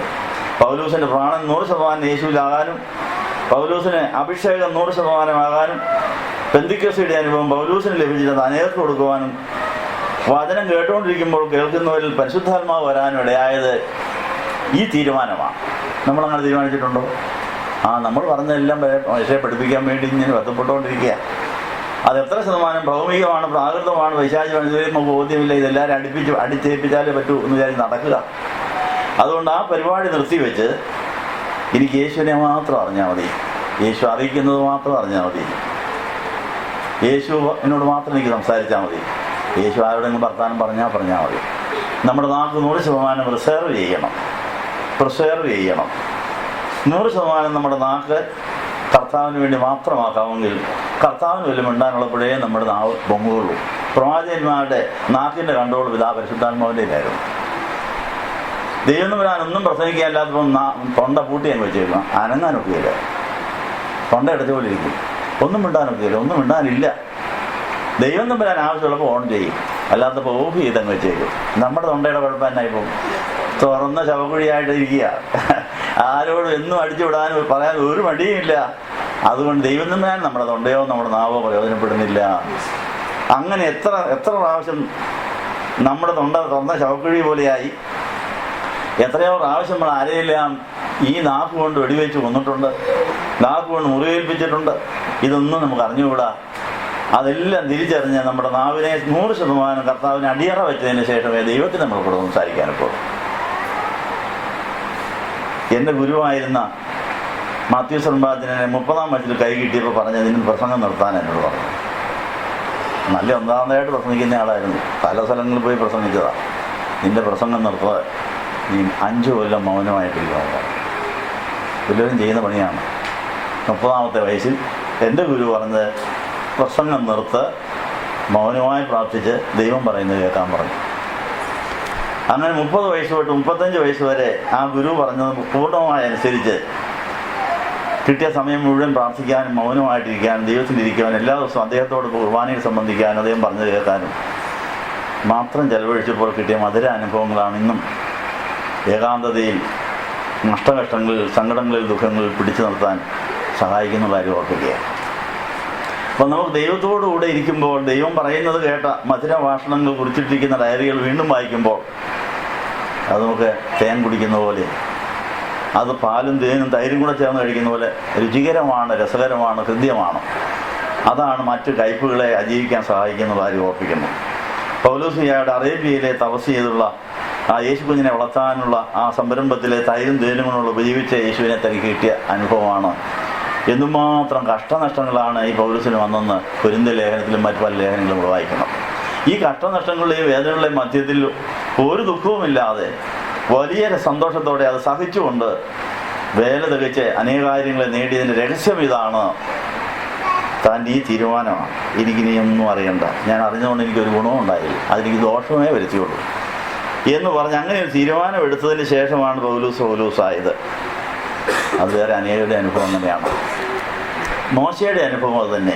പൗലോസിന്റെ പ്രാണൻ 100% യേശുവിലാകാനും പൗലോസിന് അഭിഷേകം 100% പെന്തിക്കോസ്തിയുടെ അനുഭവം പൗലോസിന് ലഭിച്ചിരുന്നത് അനേകർക്ക് കൊടുക്കുവാനും വചനം കേട്ടുകൊണ്ടിരിക്കുമ്പോൾ കേൾക്കുന്നവരിൽ പരിശുദ്ധാത്മാവ് വരാനും ഇടയായത് ഈ തീരുമാനമാണ്. നമ്മളങ്ങനെ തീരുമാനിച്ചിട്ടുണ്ടോ? നമ്മൾ പറഞ്ഞതെല്ലാം മനുഷ്യരെ പഠിപ്പിക്കാൻ വേണ്ടി ഇങ്ങനെ ബന്ധപ്പെട്ടുകൊണ്ടിരിക്കുക. അത് എത്ര ശതമാനം ഭൗമികമാണ്, പ്രാകൃതമാണ്, പൈശാചികമാണ്, ഇതുവരെ നമുക്ക് ബോധ്യമില്ല. ഇതെല്ലാവരും അടിച്ചേൽപ്പിച്ചാലേ പറ്റൂ എന്ന് വിചാരിച്ച് നടക്കുക. അതുകൊണ്ട് ആ പരിപാടി നിർത്തിവെച്ച് എനിക്ക് യേശുവിനെ മാത്രം അറിഞ്ഞാൽ മതി, യേശു അറിയിക്കുന്നത് മാത്രം അറിഞ്ഞാൽ മതി, യേശു എന്നോട് മാത്രം എനിക്ക് സംസാരിച്ചാൽ മതി, യേശു ആരോടെങ്കിലും വർത്താനം പറഞ്ഞാൽ മതി. നമ്മുടെ നാക്ക് 100% പ്രിസർവ് ചെയ്യണം. 100% നമ്മുടെ നാക്ക് കർത്താവിന് വേണ്ടി മാത്രമാക്കാമെങ്കിൽ കർത്താവിന് വല്ലതും മിണ്ടാനുള്ളപ്പോഴേ നമ്മുടെ നാവ് പൊങ്ങുകയുള്ളൂ. പ്രവാചകന്മാരുടെ നാക്കിൻ്റെ കൺട്രോൾ പിതാ പരിശുദ്ധാത്മാവിൻ്റെ ആയിരുന്നു. ദൈവം ഒന്നും പ്രസംഗിക്കാനില്ലാത്തപ്പോൾ തൊണ്ട പൂട്ടി അങ്ങ് വെച്ചേക്കും. അനങ്ങാനൊക്കെയില്ല, തൊണ്ട അടച്ച പോലെ ഇരിക്കും. ഒന്നും മിണ്ടാനൊക്കെയില്ല, ഒന്നും മിണ്ടാനില്ല. ദൈവം തമ്മിലാൻ ആവശ്യമുള്ളപ്പോൾ ഓൺ ചെയ്യും, അല്ലാത്തപ്പോൾ ഓഫ് ചെയ്തങ്ങ് വെച്ചേക്കും. നമ്മുടെ തൊണ്ടയുടെ കുഴപ്പം തന്നെ ഇപ്പം തുറന്ന ശവക്കുഴിയായിട്ട് ഇരിക്കുക. ആരോടും എന്നും അടിച്ചു വിടാനും പറയാൻ ഒരു മടിയുമില്ല. അതുകൊണ്ട് ദൈവം തമ്മിലാൻ നമ്മുടെ തൊണ്ടയോ നമ്മുടെ നാവോ പ്രയോജനപ്പെടുന്നില്ല. അങ്ങനെ എത്ര പ്രാവശ്യം നമ്മുടെ തുറന്ന ശവക്കുഴി പോലെയായി. എത്രയോ പ്രാവശ്യം നമ്മൾ ആരെയെല്ലാം ഈ നാക്ക് കൊണ്ട് വെടിവെച്ച് കൊന്നിട്ടുണ്ട്, നാക്ക് കൊണ്ട് മുറിവേൽപ്പിച്ചിട്ടുണ്ട്. ഇതൊന്നും നമുക്ക് അറിഞ്ഞുകൂടാ. അതെല്ലാം തിരിച്ചറിഞ്ഞ് നമ്മുടെ നാവിനെ 100% കർത്താവിനെ അടിയറ വെച്ചതിന് ശേഷമേ ദൈവത്തിന് നമ്മളോട് സംസാരിക്കാനപ്പോൾ. എൻ്റെ ഗുരുവായിരുന്ന മാത്യൂസ് റമ്പാച്ചനെ 30-ാം വയസ്സിൽ കൈ കിട്ടിയപ്പോൾ പറഞ്ഞതിന് പ്രസംഗം നിർത്താൻ എന്നോട് പറഞ്ഞു. നല്ല ഒന്നാമതായിട്ട് പ്രസംഗിക്കുന്ന ആളായിരുന്നു, പല സ്ഥലങ്ങളിൽ പോയി പ്രസംഗിച്ചതാണ്. നിന്റെ പ്രസംഗം നിർത്തുക, നീ 5 കൊല്ലം മൗനമായിട്ടിരിക്കുക. എല്ലാവരും ചെയ്യുന്ന പണിയാണ്. 30-ാമത്തെ വയസ്സിൽ എൻ്റെ ഗുരു പറഞ്ഞത് പ്രസംഗം നിർത്ത്, മൗനമായി പ്രാർത്ഥിച്ച് ദൈവം പറയുന്നത് കേൾക്കാൻ പറഞ്ഞു. അങ്ങനെ 30 വയസ്സ് തൊട്ട് 35 വയസ്സ് വരെ ആ ഗുരു പറഞ്ഞത് പൂർണ്ണമായി അനുസരിച്ച് കിട്ടിയ സമയം മുഴുവൻ പ്രാർത്ഥിക്കാനും മൗനമായിട്ടിരിക്കാനും ദൈവത്തിലിരിക്കാനും എല്ലാ ദിവസവും അദ്ദേഹത്തോട് കുർബാനയിൽ സംബന്ധിക്കാനും അദ്ദേഹം പറഞ്ഞു കേൾക്കാനും മാത്രം ചെലവഴിച്ചപ്പോൾ കിട്ടിയ മധുര അനുഭവങ്ങളാണ് ഇന്നും ഏകാന്തതയിൽ, നഷ്ടകഷ്ടങ്ങളിൽ, സങ്കടങ്ങളിൽ, ദുഃഖങ്ങളിൽ പിടിച്ചു നിർത്താൻ സഹായിക്കുന്ന കാര്യം ഓർക്കുകയാണ്. അപ്പം നമുക്ക് ദൈവത്തോടുകൂടെ ഇരിക്കുമ്പോൾ ദൈവം പറയുന്നത് കേട്ട മധുര ഭാഷണങ്ങൾ കുറിച്ചിട്ടിരിക്കുന്ന ഡയറികൾ വീണ്ടും വായിക്കുമ്പോൾ അത് നമുക്ക് തേൻ കുടിക്കുന്ന പോലെ, അത് പാലും തേനും തൈരും കൂടെ ചേർന്ന് കഴിക്കുന്ന പോലെ രുചികരമാണ്, രസകരമാണ്, ഹൃദ്യമാണ്. അതാണ് മറ്റ് കയ്പുകളെ അതിജീവിക്കാൻ സഹായിക്കുന്ന കാര്യം ഓർപ്പിക്കുന്നു. പൗലോസിയായുടെ അറേബ്യയിലെ തപസ് ചെയ്തുള്ള ആ യേശു കുഞ്ഞിനെ വളർത്താനുള്ള ആ സംരംഭത്തിലെ തൈരും തേനും കൊണ്ടുള്ള ഉപജീവിച്ച യേശുവിനെ തനിക്ക് കിട്ടിയ അനുഭവമാണ്. എന്തുമാത്രം കഷ്ടനഷ്ടങ്ങളാണ് ഈ പൗലോസിന് വന്നെന്ന് കൊരിന്ത്യ ലേഖനത്തിലും മറ്റു പല ലേഖനങ്ങളും വായിക്കണം. ഈ കഷ്ടനഷ്ടങ്ങളുടെയും വേദനകളുടെയും മധ്യത്തിൽ ഒരു ദുഃഖവുമില്ലാതെ വലിയ സന്തോഷത്തോടെ അത് സഹിച്ചുകൊണ്ട് വേല തികച്ച് അനേക കാര്യങ്ങളെ നേടിയതിൻ്റെ രഹസ്യം ഇതാണ്. താൻ ഈ തീരുമാനമാണ്, എനിക്കിനി ഒന്നും അറിയണ്ട, ഞാൻ അറിഞ്ഞുകൊണ്ട് എനിക്കൊരു ഗുണവും ഉണ്ടായില്ല, അതെനിക്ക് ദോഷമേ വരുത്തിയുള്ളൂ എന്ന് പറഞ്ഞ് അങ്ങനെ ഒരു തീരുമാനം എടുത്തതിന് ശേഷമാണ് പൗലൂസായത്. അത് വേറെ അനേകരുടെ അനുഭവം തന്നെയാണ്. മോശയുടെ അനുഭവം അത് തന്നെ.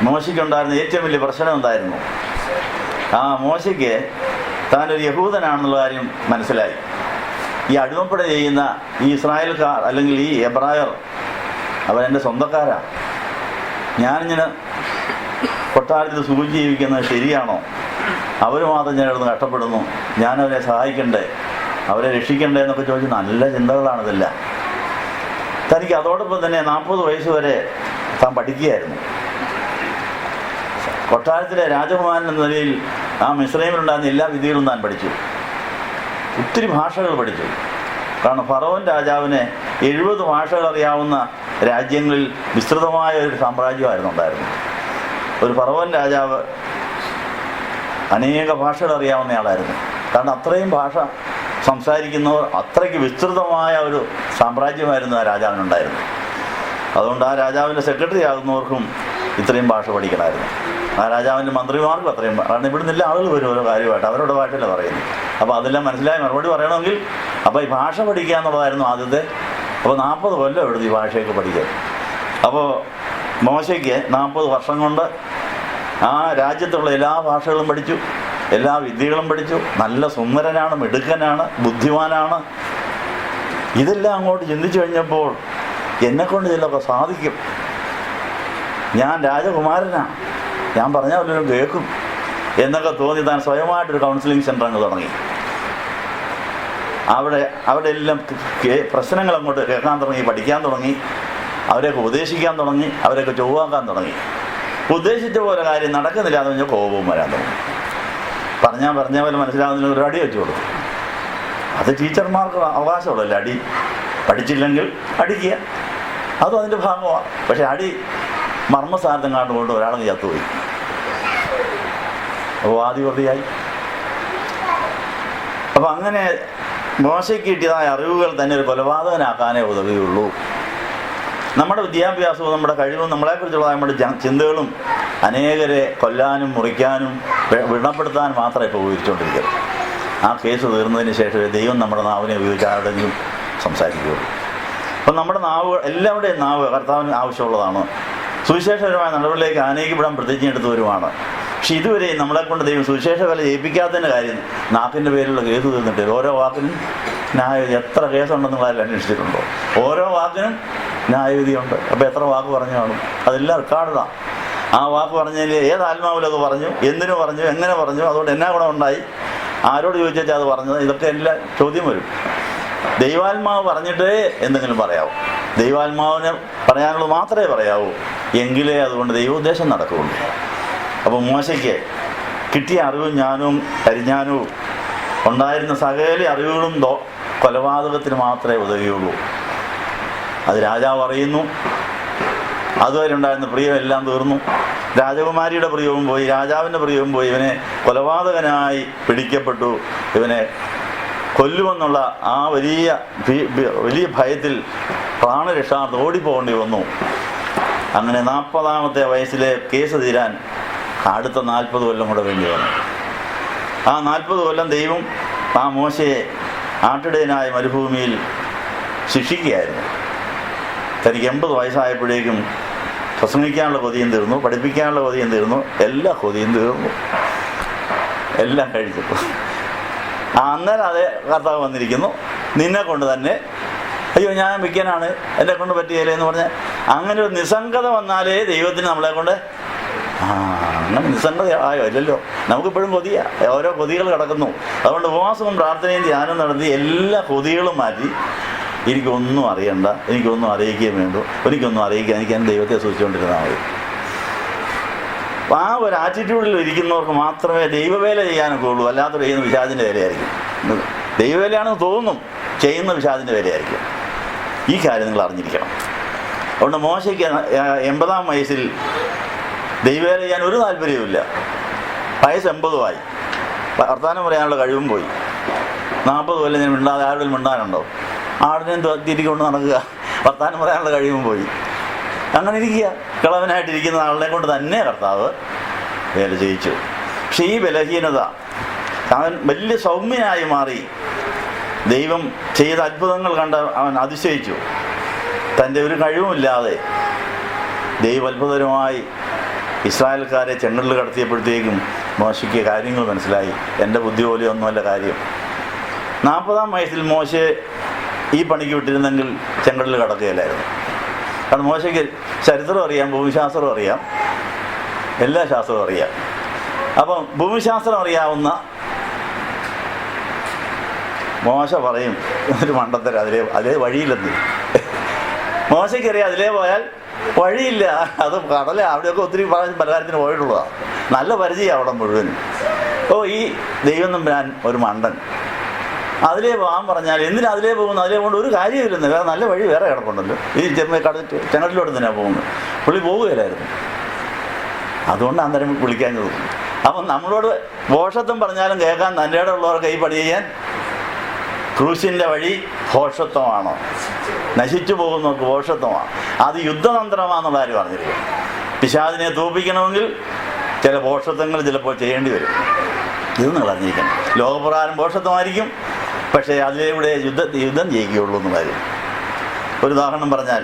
മോശയ്ക്കുണ്ടായിരുന്ന ഏറ്റവും വലിയ പ്രശ്നം എന്തായിരുന്നു? മോശയ്ക്ക് താനൊരു യഹൂദനാണെന്നുള്ള കാര്യം മനസ്സിലായി. ഈ അടിമപ്പട ചെയ്യുന്ന ഈ ഇസ്രായേൽക്കാർ അല്ലെങ്കിൽ ഈ എബ്രായർ അവരെൻ്റെ സ്വന്തക്കാരാണ്. ഞാനിങ്ങനെ കൊട്ടാരത്തിൽ സുഖം ജീവിക്കുന്നത് ശരിയാണോ? അവർ മാത്രം ഞാൻ ഇവിടുന്ന് കഷ്ടപ്പെടുന്നു, ഞാനവരെ സഹായിക്കണ്ടേ, അവരെ രക്ഷിക്കണ്ടേ എന്നൊക്കെ ചോദിച്ച് നല്ല ചിന്തകളാണിതെല്ലാം. തനിക്ക് അതോടൊപ്പം തന്നെ 40 വയസ്സ് വരെ താൻ പഠിക്കുകയായിരുന്നു. കൊട്ടാരത്തിലെ രാജകുമാരൻ എന്ന നിലയിൽ മിസ്രൈമിലുണ്ടായിരുന്ന എല്ലാ വിദ്യകളും താൻ പഠിച്ചു. ഒത്തിരി ഭാഷകൾ പഠിച്ചു. കാരണം ഫറവോൻ രാജാവിന് 70 ഭാഷകൾ അറിയാവുന്ന രാജ്യങ്ങളിൽ വിസ്തൃതമായ ഒരു സാമ്രാജ്യമായിരുന്നു ഉണ്ടായിരുന്നു. ഒരു ഫറവോൻ രാജാവ് അനേക ഭാഷകൾ അറിയാവുന്ന ആളായിരുന്നു. കാരണം അത്രയും ഭാഷ സംസാരിക്കുന്നവർ, അത്രയ്ക്ക് വിസ്തൃതമായ ഒരു സാമ്രാജ്യമായിരുന്നു ആ രാജാവിനുണ്ടായിരുന്നു. അതുകൊണ്ട് ആ രാജാവിൻ്റെ സെക്രട്ടറി ആകുന്നവർക്കും ഇത്രയും ഭാഷ പഠിക്കണമായിരുന്നു. ആ രാജാവിൻ്റെ മന്ത്രിമാർക്കും അത്രയും, കാരണം ഇവിടെ നിന്നെല്ലാം ആളുകൾ വരും ഓരോ കാര്യമായിട്ട്, അവരുടെ ഭാഷയല്ലേ പറയുന്നു. അപ്പോൾ അതെല്ലാം മനസ്സിലായി മറുപടി പറയണമെങ്കിൽ അപ്പോൾ ഈ ഭാഷ പഠിക്കുക എന്നുള്ളതായിരുന്നു ആദ്യത്തെ. അപ്പോൾ 40 കൊല്ലം എടുത്തു ഈ ഭാഷയൊക്കെ പഠിക്കാൻ. അപ്പോൾ മോശയ്ക്ക് 40 വർഷം കൊണ്ട് ആ രാജ്യത്തുള്ള എല്ലാ ഭാഷകളും പഠിച്ചു, എല്ലാ വിദ്യകളും പഠിച്ചു. നല്ല സുന്ദരനാണ്, മിടുക്കനാണ്, ബുദ്ധിമാനാണ്. ഇതെല്ലാം അങ്ങോട്ട് ചിന്തിച്ചു കഴിഞ്ഞപ്പോൾ എന്നെക്കൊണ്ട് ചിലപ്പോൾ സാധിക്കും, ഞാൻ രാജകുമാരനാണ്, ഞാൻ പറഞ്ഞാൽ വല്ലതും കേൾക്കും എന്നൊക്കെ തോന്നി താൻ സ്വയമായിട്ടൊരു കൗൺസിലിംഗ് സെൻ്റർ അങ്ങ് തുടങ്ങി. അവിടെ എല്ലാം പ്രശ്നങ്ങൾ അങ്ങോട്ട് കേൾക്കാൻ തുടങ്ങി, പഠിക്കാൻ തുടങ്ങി, അവരെയൊക്കെ ഉപദേശിക്കാൻ തുടങ്ങി, അവരെയൊക്കെ ചൊവ്വാക്കാൻ തുടങ്ങി. ഉദ്ദേശിച്ച പോലെ കാര്യം നടക്കുന്നില്ല എന്ന് പറഞ്ഞാൽ കോപവും വരാൻ തുടങ്ങി. പറഞ്ഞ പോലെ മനസ്സിലാകുന്നതിന് ഒരു അടി വെച്ചു കൊടുക്കും. അത് ടീച്ചർമാർക്ക് അവകാശമുള്ളല്ലോ, അടി. പഠിച്ചില്ലെങ്കിൽ അടിക്കുക, അതും അതിൻ്റെ ഭാഗമാണ്. പക്ഷെ അടി മർമ്മസ്ഥാനത്തും കൊണ്ട് ഒരാളെ ചത്തുപോയി. അപ്പോൾ ആദിവൃതിയായി. അപ്പം അങ്ങനെ മോശയ്ക്ക് കിട്ടിയതായ അറിവുകൾ തന്നെ ഒരു കൊലപാതകനാക്കാനേ ഉതകുകയുള്ളൂ. നമ്മുടെ വിദ്യാഭ്യാസവും നമ്മുടെ കഴിവും നമ്മളെക്കുറിച്ചുള്ള നമ്മുടെ ചിന്തകളും അനേകരെ കൊല്ലാനും മുറിക്കാനും വ്രണപ്പെടുത്താനും മാത്രമേ ഇപ്പോൾ ഉപയോഗിച്ചുകൊണ്ടിരിക്കുന്നത്. ആ കേസ് തീർന്നതിന് ശേഷമേ ദൈവം നമ്മുടെ നാവിനെ ഉപയോഗിച്ച് ആരുടെങ്കിലും സംസാരിക്കുകയുള്ളൂ. അപ്പം നമ്മുടെ നാവ്, എല്ലാവരുടെയും നാവ് കർത്താവിന് ആവശ്യമുള്ളതാണ്. സുവിശേഷപരമായ നടപടിയിലേക്ക് ആനയിക്കപ്പെടാൻ പ്രതിജ്ഞയെടുത്തവരുമാണ്. പക്ഷെ ഇതുവരെയും നമ്മളെക്കൊണ്ട് ദൈവം സുവിശേഷ വില ജയിപ്പിക്കാത്തതിൻ്റെ കാര്യം നാക്കിൻ്റെ പേരിലുള്ള കേസ് തീർന്നിട്ട് ഓരോ വാക്കിനും ന്യായവിധി. എത്ര കേസുണ്ടെന്ന് നിങ്ങളതിൽ അന്വേഷിച്ചിട്ടുണ്ടോ? ഓരോ വാക്കിനും ന്യായവിധിയുണ്ട്. അപ്പോൾ എത്ര വാക്ക് പറഞ്ഞു കാണും? അതെല്ലാം റെക്കോർഡാണ്. ആ വാക്ക് പറഞ്ഞതിൽ ഏത് ആത്മാവിലത് പറഞ്ഞു, എന്തിനു പറഞ്ഞു, എങ്ങനെ പറഞ്ഞു, അതുകൊണ്ട് എന്നാ ഗുണമുണ്ടായി, ആരോട് ചോദിച്ചാൽ അത് പറഞ്ഞത്, ഇതൊക്കെ എല്ലാം ചോദ്യം വരും. ദൈവാത്മാവ് പറഞ്ഞിട്ടേ എന്തെങ്കിലും പറയാവൂ. ദൈവാത്മാവിനെ പറയാനുള്ളത് മാത്രമേ പറയാവൂ. എങ്കിലേ അതുകൊണ്ട് ദൈവോദ്ദേശം നടക്കുകയുള്ളൂ. അപ്പോൾ മോശയ്ക്ക് കിട്ടിയ അറിവും ജ്ഞാനവും പരിജ്ഞാനവും ഉണ്ടായിരുന്ന സകല അറിവുകളും കൊലപാതകത്തിന് മാത്രമേ ഉതകുകയുള്ളൂ. അത് രാജാവ് അറിയുന്നു. അതുവരെ ഉണ്ടായിരുന്ന പ്രിയം എല്ലാം തീർന്നു. രാജകുമാരിയുടെ പ്രിയവും പോയി, രാജാവിൻ്റെ പ്രിയവും പോയി. ഇവനെ കൊലപാതകനായി പിടിക്കപ്പെട്ടു. ഇവനെ കൊല്ലുമെന്നുള്ള ആ വലിയ ഭയത്തിൽ പ്രാണരക്ഷാർത്ഥം ഓടിപ്പോകേണ്ടി വന്നു. അങ്ങനെ 40ാമത്തെ വയസ്സിലെ കേസ് തീരാൻ അടുത്ത 40 കൊല്ലം കൂടെ വേണ്ടി വന്നു. ആ 40 കൊല്ലം ദൈവം ആ മോശയെ ആട്ടിടയനായ മരുഭൂമിയിൽ ശിക്ഷിക്കുകയായിരുന്നു. തനിക്ക് 80 വയസ്സായപ്പോഴേക്കും പ്രസംഗിക്കാനുള്ള കൊതിയും തീർന്നു, പഠിപ്പിക്കാനുള്ള കൊതിയും തീർന്നു, എല്ലാ കൊതിയും തീർന്നു, എല്ലാം കഴിച്ചു. അന്നേരം അതേ കർത്താവ് വന്നിരിക്കുന്നു, നിന്നെ കൊണ്ട് തന്നെ, അയ്യോ ഞാൻ വിൽക്കാനാണ്, എന്നെ കൊണ്ട് പറ്റിയല്ലേ എന്ന് പറഞ്ഞാൽ അങ്ങനെ ഒരു നിസ്സംഗത വന്നാലേ ദൈവത്തിന് നമ്മളെ കൊണ്ട് അങ്ങനെ നിസ്സംഗത ആയോ? ഇല്ലല്ലോ. നമുക്കിപ്പോഴും കൊതിയാ, ഓരോ കൊതികൾ കിടക്കുന്നു. അതുകൊണ്ട് ഉപവാസവും പ്രാർത്ഥനയും ധ്യാനം നടത്തി എല്ലാ കൊതികളും മാറ്റി, എനിക്കൊന്നും അറിയണ്ട, എനിക്കൊന്നും അറിയിക്കുകയും വേണ്ടു, എനിക്കൊന്നും അറിയിക്കാൻ, എനിക്ക് എൻ്റെ ദൈവത്തെ സൂക്ഷിച്ചുകൊണ്ടിരുന്നാൽ മതി. ആ ഒരു ആറ്റിറ്റ്യൂഡിൽ ഇരിക്കുന്നവർക്ക് മാത്രമേ ദൈവവേല ചെയ്യാനൊക്കെ ഉള്ളൂ. അല്ലാത്ത ചെയ്യുന്ന പിശാചിൻ്റെ വേലയായിരിക്കും. ദൈവവേലയാണെന്ന് തോന്നും, ചെയ്യുന്ന പിശാചിൻ്റെ വേലയായിരിക്കും. ഈ കാര്യം നിങ്ങൾ അറിഞ്ഞിരിക്കണം. അതുകൊണ്ട് മോശയ്ക്ക് 80ാം വയസ്സിൽ ദൈവവേല ചെയ്യാൻ ഒരു താല്പര്യവുമില്ല. വയസ്സ് 80 വർത്തമാനം പറയാനുള്ള കഴിവും പോയി. 40 കൊല്ലം ഞാൻ മിണ്ടാതെ ആരുടെ മിണ്ടാനുണ്ടോ? ആടിനെ തിരികൊണ്ട് നടക്കുക, വർത്തമാനം പറയാനുള്ള കഴിവും പോയി. അങ്ങനെ ഇരിക്കുക. കിളവനായിട്ടിരിക്കുന്ന ആളിനെ കൊണ്ട് തന്നെ കർത്താവ് വേല ചെയ്യിച്ചു. പക്ഷെ ഈ ബലഹീനത, അവൻ വലിയ സൗമ്യനായി മാറി. ദൈവം ചെയ്ത അത്ഭുതങ്ങൾ കണ്ട് അവൻ അതിശയിച്ചു. തൻ്റെ ഒരു കഴിവുമില്ലാതെ ദൈവം അത്ഭുതകരമായി ഇസ്രായേൽക്കാരെ ചെങ്കടലിൽ കടത്തിയപ്പോഴത്തേക്കും മോശയ്ക്ക് കാര്യങ്ങൾ മനസ്സിലായി. എൻ്റെ ബുദ്ധി പോലെ ഒന്നുമല്ല കാര്യം. 40ാം വയസ്സിൽ മോശെ ഈ പണിക്ക് വിട്ടിരുന്നെങ്കിൽ ചെങ്കടലിൽ കടക്കുകയില്ലായിരുന്നു. കാരണം മോശയ്ക്ക് ചരിത്രം അറിയാം, ഭൂമിശാസ്ത്രം അറിയാം, എല്ലാ ശാസ്ത്രവും അറിയാം. അപ്പം ഭൂമിശാസ്ത്രം അറിയാവുന്ന മോശ പറയും ഒരു മണ്ടത്തരം, അതിലേ വഴിയില്ലെന്ന്. മോശയ്ക്കറിയാം അതിലേ പോയാൽ വഴിയില്ല, അത് കടല. അവിടെയൊക്കെ ഒത്തിരി പല കാര്യത്തിന് പോയിട്ടുള്ളതാണ്, നല്ല പരിചയം അവിടെ മുഴുവനും. ഓ ഈ ദൈവം തമ്പുരാൻ ഒരു മണ്ടൻ, അതിലേ പോകാൻ പറഞ്ഞാൽ എന്തിനാ അതിലേ പോകുന്നു? അതിലേ കൊണ്ട് ഒരു കാര്യമില്ലെന്ന്, വേറെ നല്ല വഴി വേറെ കിടപ്പുണ്ടല്ലോ, ഈ ചെങ്ങട്ടിലോട്ട് തന്നെയാണ് പോകുന്നത്. പുള്ളി പോവുകയില്ലായിരുന്നു. അതുകൊണ്ട് അന്നേരം വിളിക്കാൻ അപ്പം നമ്മളോട് ഭോഷത്വം പറഞ്ഞാലും കേൾക്കാൻ തൻ്റെ ഉള്ളവർ കൈ പണി ചെയ്യാൻ ക്രൂശിൻ്റെ വഴി ഭോഷത്വമാണോ? നശിച്ചു പോകുന്നവർക്ക് ഭോഷത്വമാണ്. അത് യുദ്ധതന്ത്രമാണെന്നുള്ള കാര്യം പറഞ്ഞിരിക്കും. പിശാചിനെ തോൽപ്പിക്കണമെങ്കിൽ ചില ഭോഷത്വങ്ങൾ ചിലപ്പോൾ ചെയ്യേണ്ടി വരും. ഇത് നിങ്ങൾ അറിഞ്ഞിരിക്കണം. ലോകപ്രകാരം ഭോഷത്വമായിരിക്കും, പക്ഷേ അതിലൂടെ യുദ്ധം ജയിക്കുകയുള്ളൂ എന്നുള്ള കാര്യം. ഒരു ഉദാഹരണം പറഞ്ഞാൽ,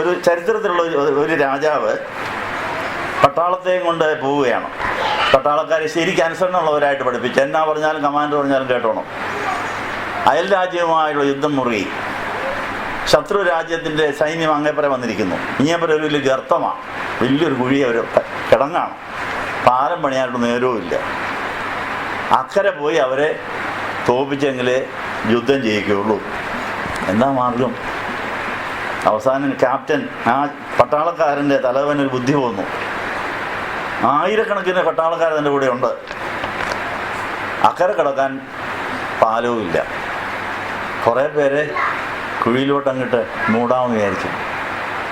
ഒരു ചരിത്രത്തിലുള്ള ഒരു രാജാവ് പട്ടാളത്തെയും കൊണ്ട് പോവുകയാണ്. പട്ടാളക്കാരെ ശരിക്കും അനുസരണമുള്ളവരായിട്ട് പഠിപ്പിച്ച് എന്നാ പറഞ്ഞാലും കമാൻഡർ പറഞ്ഞാലും കേട്ടോണം. അയൽ രാജ്യവുമായുള്ള യുദ്ധം മുറുകി. ശത്രു രാജ്യത്തിൻ്റെ സൈന്യം അങ്ങേപ്പുറ വന്നിരിക്കുന്നു. ഇങ്ങേപ്പുറ ഒരു വലിയ ഗർത്തമാണ്, വലിയൊരു കുഴിയ ഒരു കിടങ്ങാണ്. പാലം പണിയാനായിട്ട് നേരവും ഇല്ല. അക്കരെ പോയി അവരെ തോൽപ്പിച്ചെങ്കിലേ യുദ്ധം ജയിക്കുകയുള്ളൂ. എന്താ മാർഗം? അവസാനം ക്യാപ്റ്റൻ, ആ പട്ടാളക്കാരൻ്റെ തലവനൊരു ബുദ്ധി പോന്നു. ആയിരക്കണക്കിന് പട്ടാളക്കാർ എൻ്റെ കൂടെ ഉണ്ട്. അക്കരെ കിടക്കാൻ പാലവും ഇല്ല. കുറേ പേരെ കുഴിയിലോട്ട് അങ്ങോട്ട് മൂടാമെന്ന് വിചാരിച്ചു.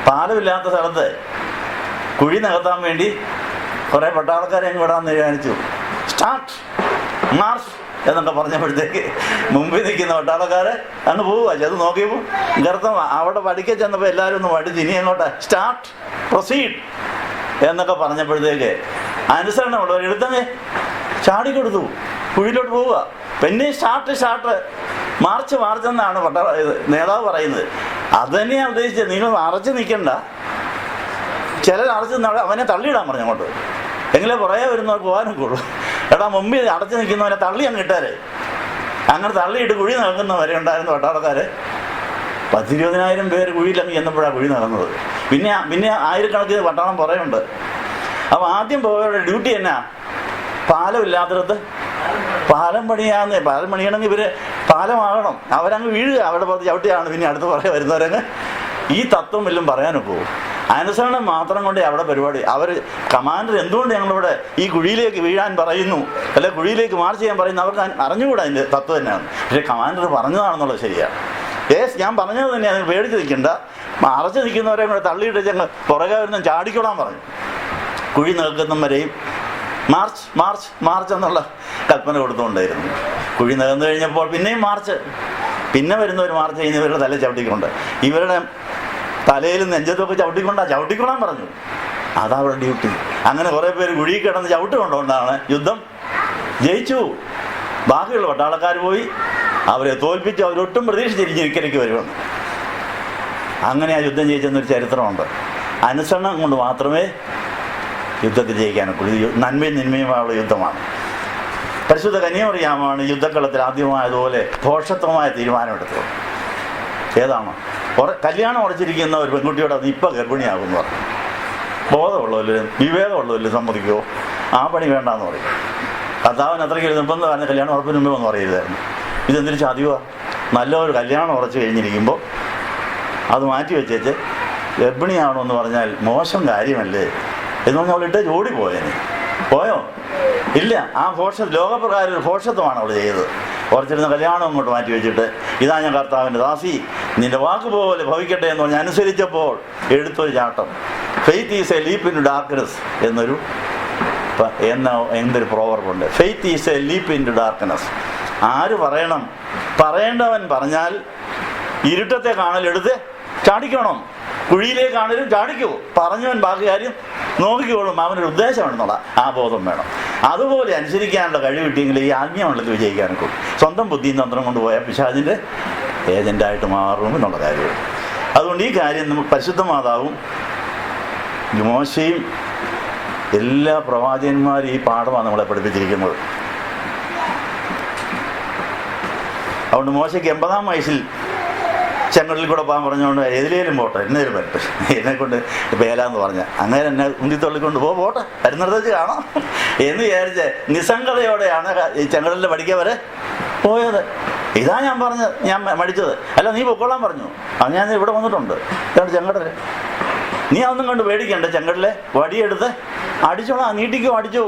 പാലമില്ലാത്ത സ്ഥലത്ത് കുഴി നികത്താൻ വേണ്ടി കുറേ പട്ടാളക്കാരെ അങ്ങ് വിടാമെന്ന് വിചാരിച്ചു. സ്റ്റാർട്ട് മാർച്ച് എന്നൊക്കെ പറഞ്ഞപ്പോഴത്തേക്ക് മുമ്പിൽ നിൽക്കുന്ന പട്ടാളക്കാരെ അങ്ങ് പോവുക. അത് നോക്കിയപ്പോൾ ഗർത്തം. അവിടെ പഠിക്കാൻ ചെന്നപ്പോൾ എല്ലാവരും ഒന്ന് പഠിച്ച് ഇനി അങ്ങോട്ട് സ്റ്റാർട്ട് പ്രൊസീഡ് എന്നൊക്കെ പറഞ്ഞപ്പോഴത്തേക്ക് അനുസരണമുള്ളവർ എടുത്തങ്ങ് ചാടിക്കൊടുത്തു, കുഴിയിലോട്ട് പോവുക. പിന്നെ സ്റ്റാർട്ട് മാർച്ച് എന്നാണ് നേതാവ് പറയുന്നത്. അത് തന്നെയാണ് ഉദ്ദേശിച്ചത്. നിങ്ങൾ അറച്ച് നിൽക്കണ്ട. ചിലർ അറച്ച് അവനെ തള്ളിയിടാൻ പറഞ്ഞു അങ്ങോട്ട്, എങ്കിലേ പുറകെ വരുന്നവർക്ക് പോകാനും കൂടുള്ളൂ. എടാ, മുമ്പിൽ അടച്ചു നിൽക്കുന്നവനെ തള്ളി അങ്ങ് ഇട്ടാര്. അങ്ങനെ തള്ളിയിട്ട് കുഴി നിൽക്കുന്നവരെ ഉണ്ടായിരുന്ന പട്ടാളക്കാർ 10,000-20,000 പേര് കുഴിയിലങ്ങ് ചെന്നപ്പോഴാണ് കുഴി നടന്നത്. പിന്നെ ആയിരക്കണക്കിന് പട്ടാളം പുറയുണ്ട്. അപ്പോൾ ആദ്യം പോയവരുടെ ഡ്യൂട്ടി എന്നാ? പാലമില്ലാത്തടത്ത് പാലം പണിയാന്ന്. പാലം പണിയണമെങ്കിൽ ഇവർ പാലമാകണം. അവരങ്ങ് വീഴുക. അവിടെ പുറത്ത് ചവിട്ടിയാണ് പിന്നെ അടുത്ത് പുറകെ വരുന്നവരങ്ങ്. ഈ തത്വം വല്ലതും പറയാനൊക്കെ പോകും. അനുസരണം മാത്രം കൊണ്ടേ അവിടെ പരിപാടി. അവർ കമാൻഡർ എന്തുകൊണ്ട് ഞങ്ങളിവിടെ ഈ കുഴിയിലേക്ക് വീഴാൻ പറയുന്നു, അല്ലെ കുഴിയിലേക്ക് മാർച്ച് ചെയ്യാൻ പറയുന്നു, അവർക്ക് അറിഞ്ഞുകൂടാ അതിൻ്റെ തത്വം തന്നെയാണ്. പക്ഷേ കമാൻഡർ പറഞ്ഞതാണെന്നുള്ളത് ശരിയാണ്. ഞാൻ പറഞ്ഞത് തന്നെയാണ്. നിങ്ങൾ പേടിച്ച് നിൽക്കണ്ട. അറച്ച് നിൽക്കുന്നവരെ കൂടെ തള്ളിയിട്ട് ഞങ്ങൾ പുറകെ വരുന്ന ചാടിക്കോളാൻ പറഞ്ഞു. കുഴി നികത്തുന്ന വരെയും മാർച്ച് എന്നുള്ള കൽപ്പന കൊടുത്തുകൊണ്ടായിരുന്നു. കുഴി നികന്നു കഴിഞ്ഞപ്പോൾ പിന്നെയും മാർച്ച്. പിന്നെ വരുന്നവർ മാർച്ച് ചെയ്യുന്ന ഇവരുടെ തല ചവിട്ടിക്കൊണ്ട്, ഇവരുടെ തലയിലും നെഞ്ചത്തൊക്കെ ചവിട്ടിക്കൊള്ളാൻ പറഞ്ഞു. അതവരുടെ ഡ്യൂട്ടി. അങ്ങനെ കുറേ പേര് കുഴിയിൽ കിടന്ന് ചവിട്ട് കൊണ്ടുകൊണ്ടാണ് യുദ്ധം ജയിച്ചു. ബാക്കിയുള്ള പട്ടാളക്കാർ പോയി അവരെ തോൽപ്പിച്ചു. അവരൊട്ടും പ്രതീക്ഷിച്ചിരിക്കും ഇക്കരയ്ക്ക് വരുമെന്ന്. അങ്ങനെ ആ യുദ്ധം ജയിച്ചെന്നൊരു ചരിത്രമുണ്ട്. അനുസരണം കൊണ്ട് മാത്രമേ യുദ്ധത്തിൽ ജയിക്കാനൊക്കെ. നന്മയും നിന്മയുമായുള്ള യുദ്ധമാണ്. പരിശുദ്ധ കന്യാമറിയാമാണ് യുദ്ധക്കളത്തിൽ ആദ്യമായതുപോലെ ഭോഷത്വമായ തീരുമാനമെടുത്തത്. ഏതാണ്? കല്യാണം ഉറച്ചിരിക്കുന്ന ഒരു പെൺകുട്ടിയോട് അത് ഇപ്പം ഗർഭിണിയാകുമെന്ന് പറഞ്ഞു. ബോധമുള്ളവരും വിവേകമുള്ളവരും സമ്മതിക്കുമോ? ആ പണി വേണ്ടാന്ന് പറയും. കർത്താവിന് അത്രയ്ക്ക് നിർബന്ധം പറഞ്ഞ കല്യാണം ഉറപ്പിന് മുമ്പേ ഒന്നും അറിയരുതായിരുന്നു. ഇതെന്തൊരു ചതിവാ. നല്ലൊരു കല്യാണം ഉറച്ച് കഴിഞ്ഞിരിക്കുമ്പോൾ അത് മാറ്റി വെച്ചേച്ച് ഗർഭിണിയാണോ എന്ന് പറഞ്ഞാൽ മോശം കാര്യമല്ലേ എന്ന് പറഞ്ഞാൽ അവളിട്ട് ഓടി പോയോ? ഇല്ല. ആ ലോകപ്രകാരം ഒരു ഭോഷത്വമാണ് അവൾ ചെയ്തത്. ഉറച്ചിരുന്ന കല്യാണം അങ്ങോട്ട് മാറ്റി വെച്ചിട്ട് ഇതാ ഞാൻ കർത്താവിൻ്റെ ദാസി, നിന്റെ വാക്ക് പോലെ ഭവിക്കട്ടെ എന്ന് പറഞ്ഞ് അനുസരിച്ചപ്പോൾ എടുത്തൊരു ചാട്ടം. Faith is a leap in darkness എന്തൊരു പ്രോവർബുണ്ട്. Faith is a leap in darkness. ആര് പറയണം? പറയേണ്ടവൻ പറഞ്ഞാൽ ഇരുട്ടത്തെ കാണലെടുത്ത് ചാടിക്കണം. കുഴിയിലേക്ക് കാണലും ചാടിക്കൂ. പറഞ്ഞവൻ ബാക്കി കാര്യം നോക്കിക്കോളും. അവനൊരു ഉദ്ദേശമാണെന്നുള്ള ആ ബോധം വേണം. അതുപോലെ അനുസരിക്കാനുള്ള കഴിവ് കിട്ടിയെങ്കിൽ ഈ ആജ്ഞയുള്ളത് വിജയിക്കാനൊക്കെ. സ്വന്തം ബുദ്ധിയും തന്ത്രം കൊണ്ടുപോയാൽ പിശാചിൻ്റെ ഏജൻ്റായിട്ട് മാറും എന്നുള്ള കാര്യമാണ്. അതുകൊണ്ട് ഈ കാര്യം നമ്മൾ പരിശുദ്ധ മാതാവും മോശയും എല്ലാ പ്രവാചകന്മാരും ഈ പാഠമാണ് നമ്മളെ പഠിപ്പിച്ചിരിക്കുന്നത്. അതുകൊണ്ട് മോശയ്ക്ക് 80-ാം വയസ്സിൽ ചെങ്കടലിൽ കൂടെ പോകാൻ പറഞ്ഞുകൊണ്ട് ഏതിലേലും പോട്ടെ, എന്നേലും വരട്ടെ, എന്നെക്കൊണ്ട് പേലാന്ന് പറഞ്ഞ അങ്ങനെ എന്നെ ഉന്തിത്തള്ളിക്കൊണ്ട് പോട്ടെ, വരുന്നിടത്ത് കാണാം എന്ന് വിചാരിച്ച് നിസ്സംഗതയോടെയാണ് ഈ ചെങ്കടലിൽ പഠിക്കാൻ വരെ പോയത്. ഇതാ ഞാൻ മടിച്ചത്. അല്ല, നീ പൊക്കോളാൻ പറഞ്ഞു. അത് ഞാൻ ഇവിടെ വന്നിട്ടുണ്ട്. ഇതാണ് ചെങ്കടല്. നീ അതൊന്നും കണ്ട് പേടിക്കണ്ട. ചെങ്കടലെ വടിയെടുത്ത് അടിച്ചോളാം, നീട്ടിക്കോ, അടിച്ചോ,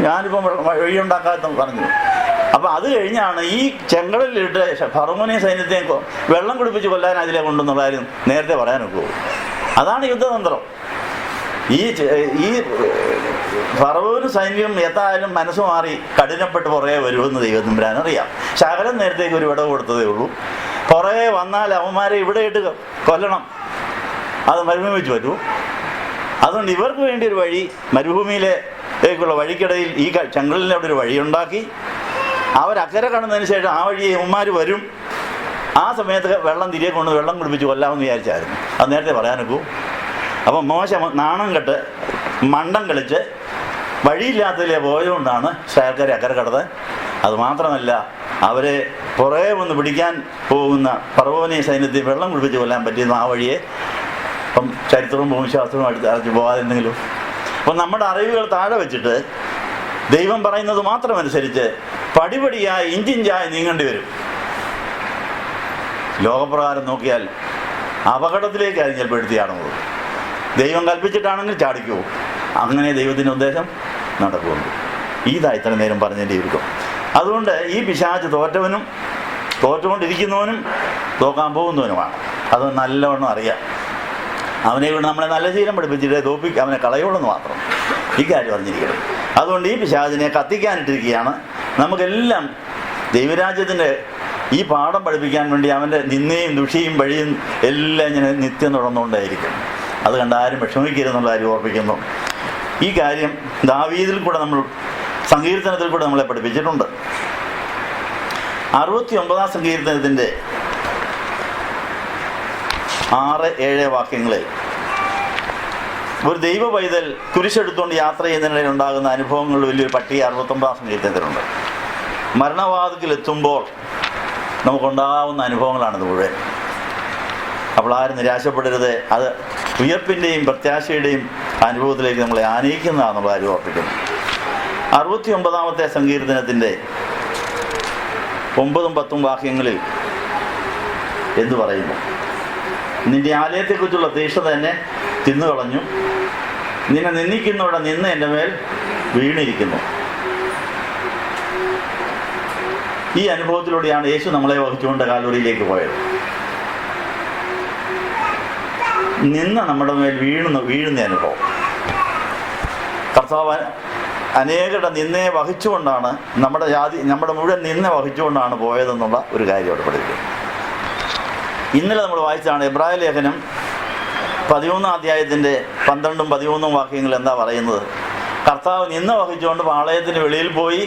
ഞാനിപ്പം വഴിയുണ്ടാക്കാത്ത പറഞ്ഞു. അപ്പം അത് കഴിഞ്ഞാണ് ഈ ചെങ്കടലിലിട്ട് ഫറവോനെയും സൈന്യത്തെയും വെള്ളം കുടിപ്പിച്ച് കൊല്ലാൻ അതിലെ കൊണ്ടെന്നുള്ള കാര്യം നേരത്തെ പറയാനൊക്കെ. അതാണ് യുദ്ധതന്ത്രം. ഈ ഫറവോന് സൈന്യം എത്തായാലും മനസ്സ് മാറി കഠിനപ്പെട്ട് പുറകെ വരുമെന്ന് ദൈവത്തമ്പുരാൻ അറിയാം. ശകലം നേരത്തേക്ക് ഒരു വിടവ് കൊടുത്തതേ ഉള്ളൂ. പുറകെ വന്നാൽ അവന്മാരെ ഇവിടെ ഇട്ട് കൊല്ലണം, അത് മരുഭൂമി വെച്ച് വരൂ. അതുകൊണ്ട് ഇവർക്ക് വേണ്ടി ഒരു വഴി, മരുഭൂമിയിലേക്കുള്ള വഴിക്കിടയിൽ ഈ ചെങ്കടലിൻ്റെ അവിടെ ഒരു വഴിയുണ്ടാക്കി അവരക്കരെ കടന്നതിന് ശേഷം ആ വഴി അവന്മാർ വരും. ആ സമയത്ത് വെള്ളം തിരികെ കൊണ്ട് വെള്ളം കുടിപ്പിച്ച് കൊല്ലാമെന്ന് വിചാരിച്ചായിരുന്നു. അത് നേരത്തെ പറയാനൊക്കൂ. അപ്പം മോശ നാണം കെട്ട് മണ്ടം കളിച്ച് വഴിയില്ലാത്തതിലേ പോയതുകൊണ്ടാണ് ഇസ്രായേൽക്കാരെ അക്കരെ കടന്നത്. അതുമാത്രമല്ല, അവരെ പുറകെ വന്ന് പിടിക്കാൻ പോകുന്ന ഫറവോനെ സൈന്യത്തിൽ വെള്ളം കുടിപ്പിച്ച് കൊല്ലാൻ പറ്റിയത് ആ വഴിയെ. അപ്പം ചരിത്രവും ഭൂമിശാസ്ത്രവും അടിച്ച് പോകാതെന്തെങ്കിലും. അപ്പം നമ്മുടെ അറിവുകൾ താഴെ വെച്ചിട്ട് ദൈവം പറയുന്നത് മാത്രമനുസരിച്ച് പടിപടിയായി ഇഞ്ചിഞ്ചായി നീങ്ങേണ്ടി വരും. ലോകപ്രകാരം നോക്കിയാൽ അപകടത്തിലേക്കാണ് ചിലപ്പെടുത്തിയാണത്. ദൈവം കൽപ്പിച്ചിട്ടാണെങ്കിൽ ചാടിക്കുമോ? അങ്ങനെ ദൈവത്തിൻ്റെ ഉദ്ദേശം നടക്കുന്നുണ്ട്. ഇതാ ഇത്ര നേരം പറഞ്ഞതിൻ്റെ ചുരുക്കം. അതുകൊണ്ട് ഈ പിശാച് തോറ്റവനും തോറ്റുകൊണ്ടിരിക്കുന്നവനും തോക്കാൻ പോകുന്നവനുമാണ്. അത് നല്ലവണ്ണം അറിയാം. അവനെ കൊണ്ട് നമ്മളെ നല്ല ശീലം പഠിപ്പിച്ചിട്ട് അവനെ കളയുള്ളെന്ന് മാത്രം ഈ കാര്യം അറിഞ്ഞിരിക്കണം. അതുകൊണ്ട് ഈ പിശാചിനെ കത്തിക്കാനിട്ടിരിക്കുകയാണ്. നമുക്കെല്ലാം ദൈവരാജ്യത്തിൻ്റെ ഈ പാഠം പഠിപ്പിക്കാൻ വേണ്ടി അവൻ്റെ നിന്നയും ദുഷിയും വഴിയും എല്ലാം ഇങ്ങനെ നിത്യം തുടർന്നുകൊണ്ടേയിരിക്കും. അത് കണ്ട് ആരും വിഷമിക്കരുതെന്നുള്ള കാര്യം ഓർപ്പിക്കുന്നു. ഈ കാര്യം ദാവീദിൽ കൂടെ സങ്കീർത്തനത്തിൽ കൂടെ നമ്മളെ പഠിപ്പിച്ചിട്ടുണ്ട്. 69 സങ്കീർത്തനത്തിൻ്റെ 6-7 വാക്യങ്ങളിൽ ഒരു ദൈവ പൈതൽ കുരിശെടുത്തുകൊണ്ട് യാത്ര ചെയ്യുന്നതിനിടയിൽ ഉണ്ടാകുന്ന അനുഭവങ്ങളിൽ വലിയൊരു പട്ടിക 69 സങ്കീർത്തനത്തിലുണ്ട്. മരണവാതിക്കലെത്തുമ്പോൾ നമുക്കുണ്ടാകുന്ന അനുഭവങ്ങളാണിത് മുഴുവൻ. അപ്പോൾ ആരും നിരാശപ്പെടരുത്. അത് ഉയർപ്പിൻ്റെയും പ്രത്യാശയുടെയും അനുഭവത്തിലേക്ക് നമ്മളെ ആനയിക്കുന്നതാണെന്നുള്ള കാര്യം ഓർപ്പിക്കുന്നു. 69 സങ്കീർത്തനത്തിൻ്റെ 9-10 വാക്യങ്ങളിൽ എന്തു പറയുന്നു? നിന്റെ ആലയത്തെക്കുറിച്ചുള്ള തീഷ്ണത എന്നെ തിന്നുകളഞ്ഞു, നിന്നെ നിന്ദിക്കുന്നവിടെ നിന്ന് എൻ്റെ മേൽ വീണിരിക്കുന്നു. ഈ അനുഭവത്തിലൂടെയാണ് യേശു നമ്മളെ വഹിച്ചുകൊണ്ട് കാൽവരിയിലേക്ക് പോയത്. നിന്ന് നമ്മുടെ മേൽ വീഴുന്ന അനുഭവം. കർത്താവ് അനേകരുടെ നിന്നയെ വഹിച്ചുകൊണ്ടാണ് നമ്മുടെ മുഴുവൻ നിന്നെ വഹിച്ചുകൊണ്ടാണ് പോയതെന്നുള്ള ഒരു കാര്യം അവിടെ പഠിക്കും. ഇന്നലെ നമ്മൾ വായിച്ചതാണ് എബ്രായ ലേഖനം 13 അധ്യായത്തിൻ്റെ 12-13 വാക്യങ്ങൾ എന്താ പറയുന്നത്? കർത്താവ് നിന്ന വഹിച്ചുകൊണ്ട് പാളയത്തിന് വെളിയിൽ പോയി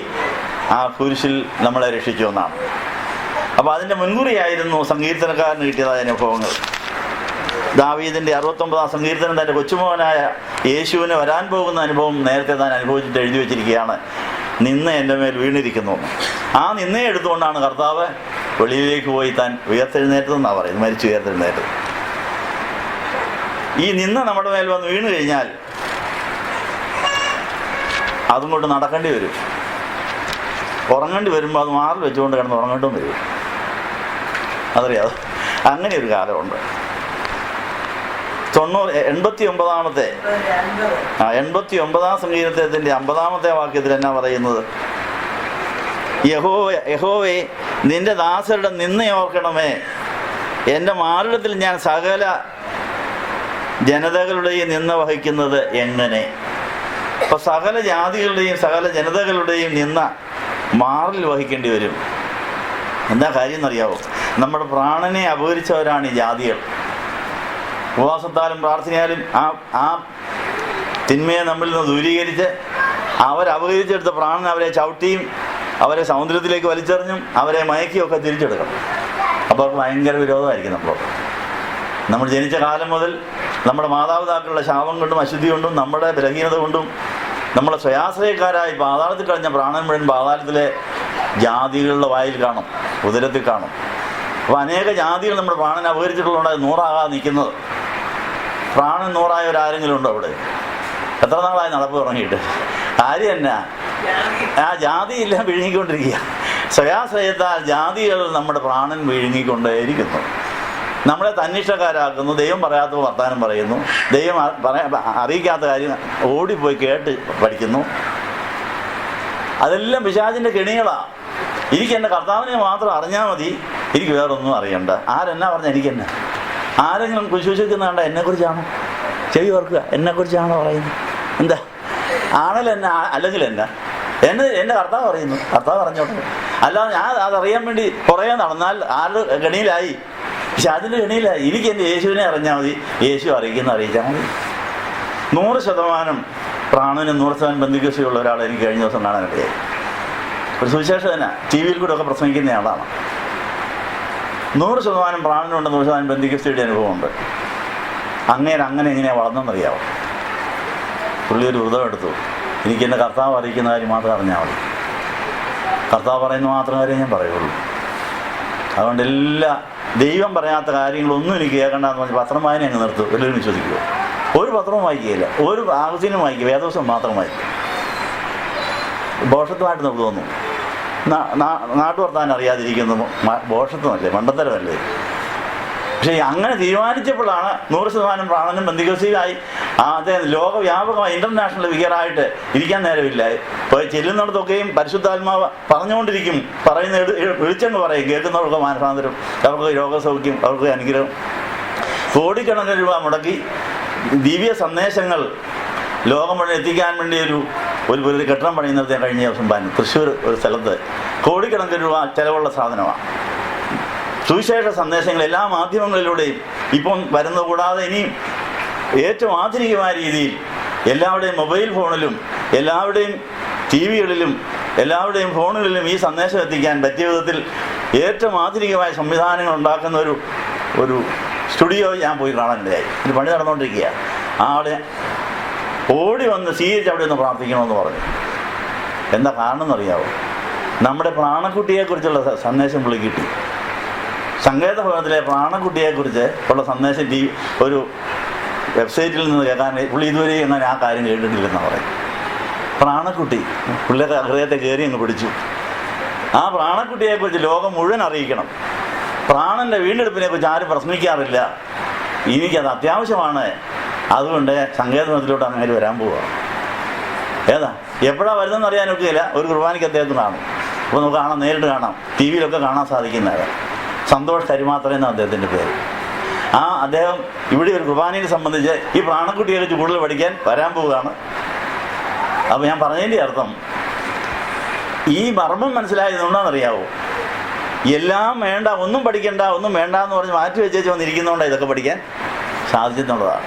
ആ കുരിശിൽ നമ്മളെ രക്ഷിച്ചു എന്നാണ്. അപ്പോൾ അതിൻ്റെ മുൻകുറിയായിരുന്നു സങ്കീർത്തനക്കാരന് കിട്ടിയതായ അനുഭവങ്ങൾ. ദാവീദിൻ്റെ 69 സങ്കീർത്തനം തൻ്റെ കൊച്ചുമോനായ യേശുവിന് വരാൻ പോകുന്ന അനുഭവം നേരത്തെ താൻ അനുഭവിച്ചിട്ട് എഴുതി വെച്ചിരിക്കുകയാണ്. നിന്ന എൻ്റെ മേൽ വീണിരിക്കുന്നു. ആ നിന്നയെ എടുത്തുകൊണ്ടാണ് കർത്താവ് വെളിയിലേക്ക് പോയി താൻ ഉയർത്തെഴുന്നേറ്റതെന്നാണ് പറയുന്നത്, മരിച്ചു ഉയർത്തെഴുന്നേറ്റത്. ഈ നിന്ന നമ്മുടെ മേൽ വന്ന് വീണ് കഴിഞ്ഞാൽ അതും കൊണ്ട് നടക്കേണ്ടി വരും. ഉറങ്ങേണ്ടി വരുമ്പോൾ അത് മാറിൽ വെച്ചുകൊണ്ട് കിടന്ന് ഉറങ്ങേണ്ടും വരും. അതറിയാം, അങ്ങനെ ഒരു കാലമുണ്ട്. 89 സങ്കീർത്തനത്തിൻ്റെ 50 വാക്യത്തിൽ എന്നാ പറയുന്നത്? യഹോവേ നിന്റെ ദാസരുടെ നിന്നെ ഓർക്കണമേ, എൻ്റെ മാറിടത്തിൽ ഞാൻ സകല ജനതകളുടെയും നിന്ന വഹിക്കുന്നത് എങ്ങനെ? അപ്പോൾ സകല ജാതികളുടെയും സകല ജനതകളുടെയും നിന്ന മാറിൽ വഹിക്കേണ്ടി വരും. എന്താ കാര്യം എന്നറിയാവോ? നമ്മുടെ പ്രാണനെ അപഹരിച്ചവരാണ് ഈ ജാതികൾ. ഉപവാസത്താലും പ്രാർത്ഥനയാലും ആ തിന്മയെ നമ്മിൽ നിന്ന് ദൂരീകരിച്ച് അവരപഹരിച്ചെടുത്ത പ്രാണൻ അവരെ ചവിട്ടിയും അവരെ സമുദ്രത്തിലേക്ക് വലിച്ചെറിഞ്ഞും അവരെ മയക്കിയൊക്കെ തിരിച്ചെടുക്കണം. അപ്പോൾ അവർക്ക് ഭയങ്കര വിരോധമായിരിക്കും. നമ്മൾ ജനിച്ച കാലം മുതൽ നമ്മുടെ മാതാപിതാക്കളുടെ ശാപം കൊണ്ടും അശുദ്ധി കൊണ്ടും നമ്മുടെ ബലഹീനത കൊണ്ടും നമ്മളെ സ്വയാശ്രയക്കാരായി പാതാളത്തിൽ കളഞ്ഞ പ്രാണൻ മുഴുവൻ പാതാളത്തിലെ ജാതികളുടെ വായിൽ കാണും, ഉദരത്തിൽ കാണും. അപ്പോൾ അനേക ജാതികൾ നമ്മുടെ പ്രാണനെ അപഹരിച്ചിട്ടുള്ളതുകൊണ്ട് 100 നിൽക്കുന്നത്. പ്രാണൻ 100 ഉണ്ടോ അവിടെ? എത്ര നാളായി നടപ്പ് തുടങ്ങിയിട്ട്? കാര്യം എന്നാ? ആ ജാതിയെല്ലാം വിഴുങ്ങിക്കൊണ്ടിരിക്കുക. സ്വയാശ്രയത്താൽ ജാതികൾ നമ്മുടെ പ്രാണൻ വിഴുങ്ങിക്കൊണ്ടേയിരിക്കുന്നു. നമ്മളെ തന്നിഷ്ടക്കാരാക്കുന്നു. ദൈവം പറയാത്ത വർത്താനം പറയുന്നു. ദൈവം അറിയിക്കാത്ത കാര്യം ഓടിപ്പോയി കേട്ട് പഠിക്കുന്നു. അതെല്ലാം പിശാചിൻ്റെ കെണികളാണ്. എനിക്ക് എൻ്റെ കർത്താവിനെ മാത്രം അറിഞ്ഞാൽ മതി, എനിക്ക് വേറൊന്നും അറിയണ്ട. ആരെന്നാ പറഞ്ഞാൽ എനിക്കെന്നാ? ആരെങ്കിലും കുശൂഷിക്കുന്ന കണ്ട എന്നെക്കുറിച്ചാണോ? ചെവി ഓർക്കുക, എന്നെക്കുറിച്ചാണോ പറയുന്നത്? എന്താ ആണല്ലോ എന്നെ, അല്ലെങ്കിൽ എന്നെ കർത്താവ് പറയുന്നു, കർത്താവ് പറഞ്ഞോട്ടെ. അല്ലാതെ ഞാൻ അതറിയാൻ വേണ്ടി പുറകെ നടന്നാൽ ആരുടെ ഗണിയിലായി. പക്ഷെ അതിൻ്റെ ഗണിയിലായി. എനിക്ക് എൻ്റെ യേശുവിനെ അറിഞ്ഞാൽ മതി, യേശു അറിയിച്ചാൽ മതി. 100% പ്രാണനും 100% ബന്ധുക്കശയുള്ള ഒരാളെ എനിക്ക് കഴിഞ്ഞ ദിവസം കാണാനിടയായി. ഒരു സുവിശേഷകനാ, ടി വിയിൽ കൂടെ ഒക്കെ പ്രസംഗിക്കുന്ന ആളാണ്. 100% പ്രാണനുണ്ട്, 100% ബന്ധുക്കസ്ഥയുടെ അനുഭവമുണ്ട്. അങ്ങനെ എങ്ങനെയാണ് വളർന്നെന്നറിയാമോ? പുള്ളി ഒരു വ്രതം എടുത്തു. എനിക്ക് എൻ്റെ കർത്താവ് അറിയിക്കുന്ന കാര്യം മാത്രം അറിഞ്ഞാൽ മതി, കർത്താവ് പറയുന്ന മാത്രം കാര്യം ഞാൻ പറയുള്ളൂ. അതുകൊണ്ട് ദൈവം പറയാത്ത കാര്യങ്ങളൊന്നും എനിക്ക് കേൾക്കണ്ടെന്ന് പറഞ്ഞ് പത്രം വായന അങ്ങ് നിർത്തും. എല്ലാവരും വിശ്വസിക്കുമോ? ഒരു പത്രവും വായിക്കുകയില്ല, ഒരു ആവശ്യത്തിനും വായിക്കുക, വേദവസം മാത്രം വായിക്കും. ഭോഷത്വമായിട്ട് നമുക്ക് തോന്നും. നാട്ടുവർത്താനം അറിയാതിരിക്കുന്നു ഭോഷത്വമല്ലേ, മണ്ടത്തരമല്ലേ? പക്ഷേ അങ്ങനെ തീരുമാനിച്ചപ്പോഴാണ് 100% പ്രാണനും ബന്ധികോസിയായി അദ്ദേഹം ലോകവ്യാപകമായി ഇൻ്റർനാഷണൽ ഫിഗറായിട്ട് ഇരിക്കാൻ നേരമില്ല. ഇപ്പോൾ ചെല്ലുന്നിടത്തൊക്കെയും പരിശുദ്ധാത്മാവ് പറഞ്ഞുകൊണ്ടിരിക്കും, വിളിച്ചെന്ന് പറയും, കേൾക്കുന്നവർക്ക് മാനസാന്തരം, അവർക്ക് രോഗസൗഖ്യം, അവർക്ക് അനുഗ്രഹം. കോടിക്കണക്കിന് രൂപ മുടക്കി ദിവ്യ സന്ദേശങ്ങൾ ലോകം മുഴുവൻ എത്തിക്കാൻ വേണ്ടി ഒരു കെട്ടിടം പണിയുന്നത് ഞാൻ കഴിഞ്ഞ ദിവസം പറഞ്ഞു. തൃശ്ശൂർ ഒരു സ്ഥലത്ത് കോടിക്കണക്കിന് രൂപ ചിലവുള്ള സാധനമാണ്. സുവിശേഷ സന്ദേശങ്ങൾ എല്ലാ മാധ്യമങ്ങളിലൂടെയും ഇപ്പം വരുന്നത് കൂടാതെ ഇനിയും ഏറ്റവും ആധുനികമായ രീതിയിൽ എല്ലാവരുടെയും മൊബൈൽ ഫോണിലും എല്ലാവരുടെയും ടി വികളിലും എല്ലാവരുടെയും ഫോണുകളിലും ഈ സന്ദേശം എത്തിക്കാൻ പറ്റിയ വിധത്തിൽ ഏറ്റവും ആധുനികമായ സംവിധാനങ്ങൾ ഉണ്ടാക്കുന്ന ഒരു സ്റ്റുഡിയോ ഞാൻ പോയി കാണാനിടയായി. ഒരു പണി നടന്നുകൊണ്ടിരിക്കുക. ആളെ ഓടി വന്ന് സ്വീകരിച്ച് അവിടെ ഒന്ന് പ്രാർത്ഥിക്കണമെന്ന് പറഞ്ഞു. എന്താ കാരണം എന്നറിയാവോ? നമ്മുടെ പ്രാണക്കുട്ടിയെക്കുറിച്ചുള്ള സന്ദേശം പുള്ളി കിട്ടി. സങ്കേത ഭവനത്തിലെ പ്രാണക്കുട്ടിയെക്കുറിച്ച് ഉള്ള സന്ദേശം ഒരു വെബ്സൈറ്റിൽ നിന്ന് കേൾക്കാൻ പുള്ളി ഇതുവരെ അങ്ങനെ ആ കാര്യം കേട്ടിട്ടില്ലെന്ന് പറയും. പ്രാണക്കുട്ടി പുള്ളിയുടെ ഹൃദയത്തെ കയറി അങ്ങ് പിടിച്ചു. ആ പ്രാണക്കുട്ടിയെക്കുറിച്ച് ലോകം മുഴുവൻ അറിയിക്കണം. പ്രാണൻ്റെ വീണ്ടെടുപ്പിനെ കുറിച്ച് ആരും പ്രശ്നിക്കാറില്ല. എനിക്കത് അത്യാവശ്യമാണ്. അതുകൊണ്ട് സങ്കേതത്തിലോട്ട് അങ്ങനെ വരാൻ പോവുക. എപ്പോഴാണ് വരുന്നതെന്ന് അറിയാൻ ഒക്കെയില്ല. ഒരു കുർബാനയ്ക്ക് അദ്ദേഹത്തിന് കാണും. അപ്പോൾ നമുക്ക് കാണാം, നേരിട്ട് കാണാം, ടി വിയിലൊക്കെ കാണാൻ സാധിക്കുന്നത്. സന്തോഷ് കരിമാത്ര എന്ന അദ്ദേഹത്തിൻ്റെ പേര്. അദ്ദേഹം ഇവിടെ ഒരു കുർബാനയെ സംബന്ധിച്ച് ഈ പ്രാണക്കുട്ടിയെ കുറിച്ച് കൂടുതൽ പഠിക്കാൻ വരാൻ പോവുകയാണ്. അപ്പോൾ ഞാൻ പറഞ്ഞതിൻ്റെ അർത്ഥം, ഈ മർമ്മം മനസ്സിലായതുകൊണ്ടാണെന്നറിയാവോ? എല്ലാം വേണ്ട, ഒന്നും പഠിക്കണ്ട, ഒന്നും വേണ്ട എന്ന് പറഞ്ഞ് മാറ്റി വെച്ചേച്ച് വന്നിരിക്കുന്നതുകൊണ്ടാണ് ഇതൊക്കെ പഠിക്കാൻ സാധിച്ചെന്നുള്ളതാണ്.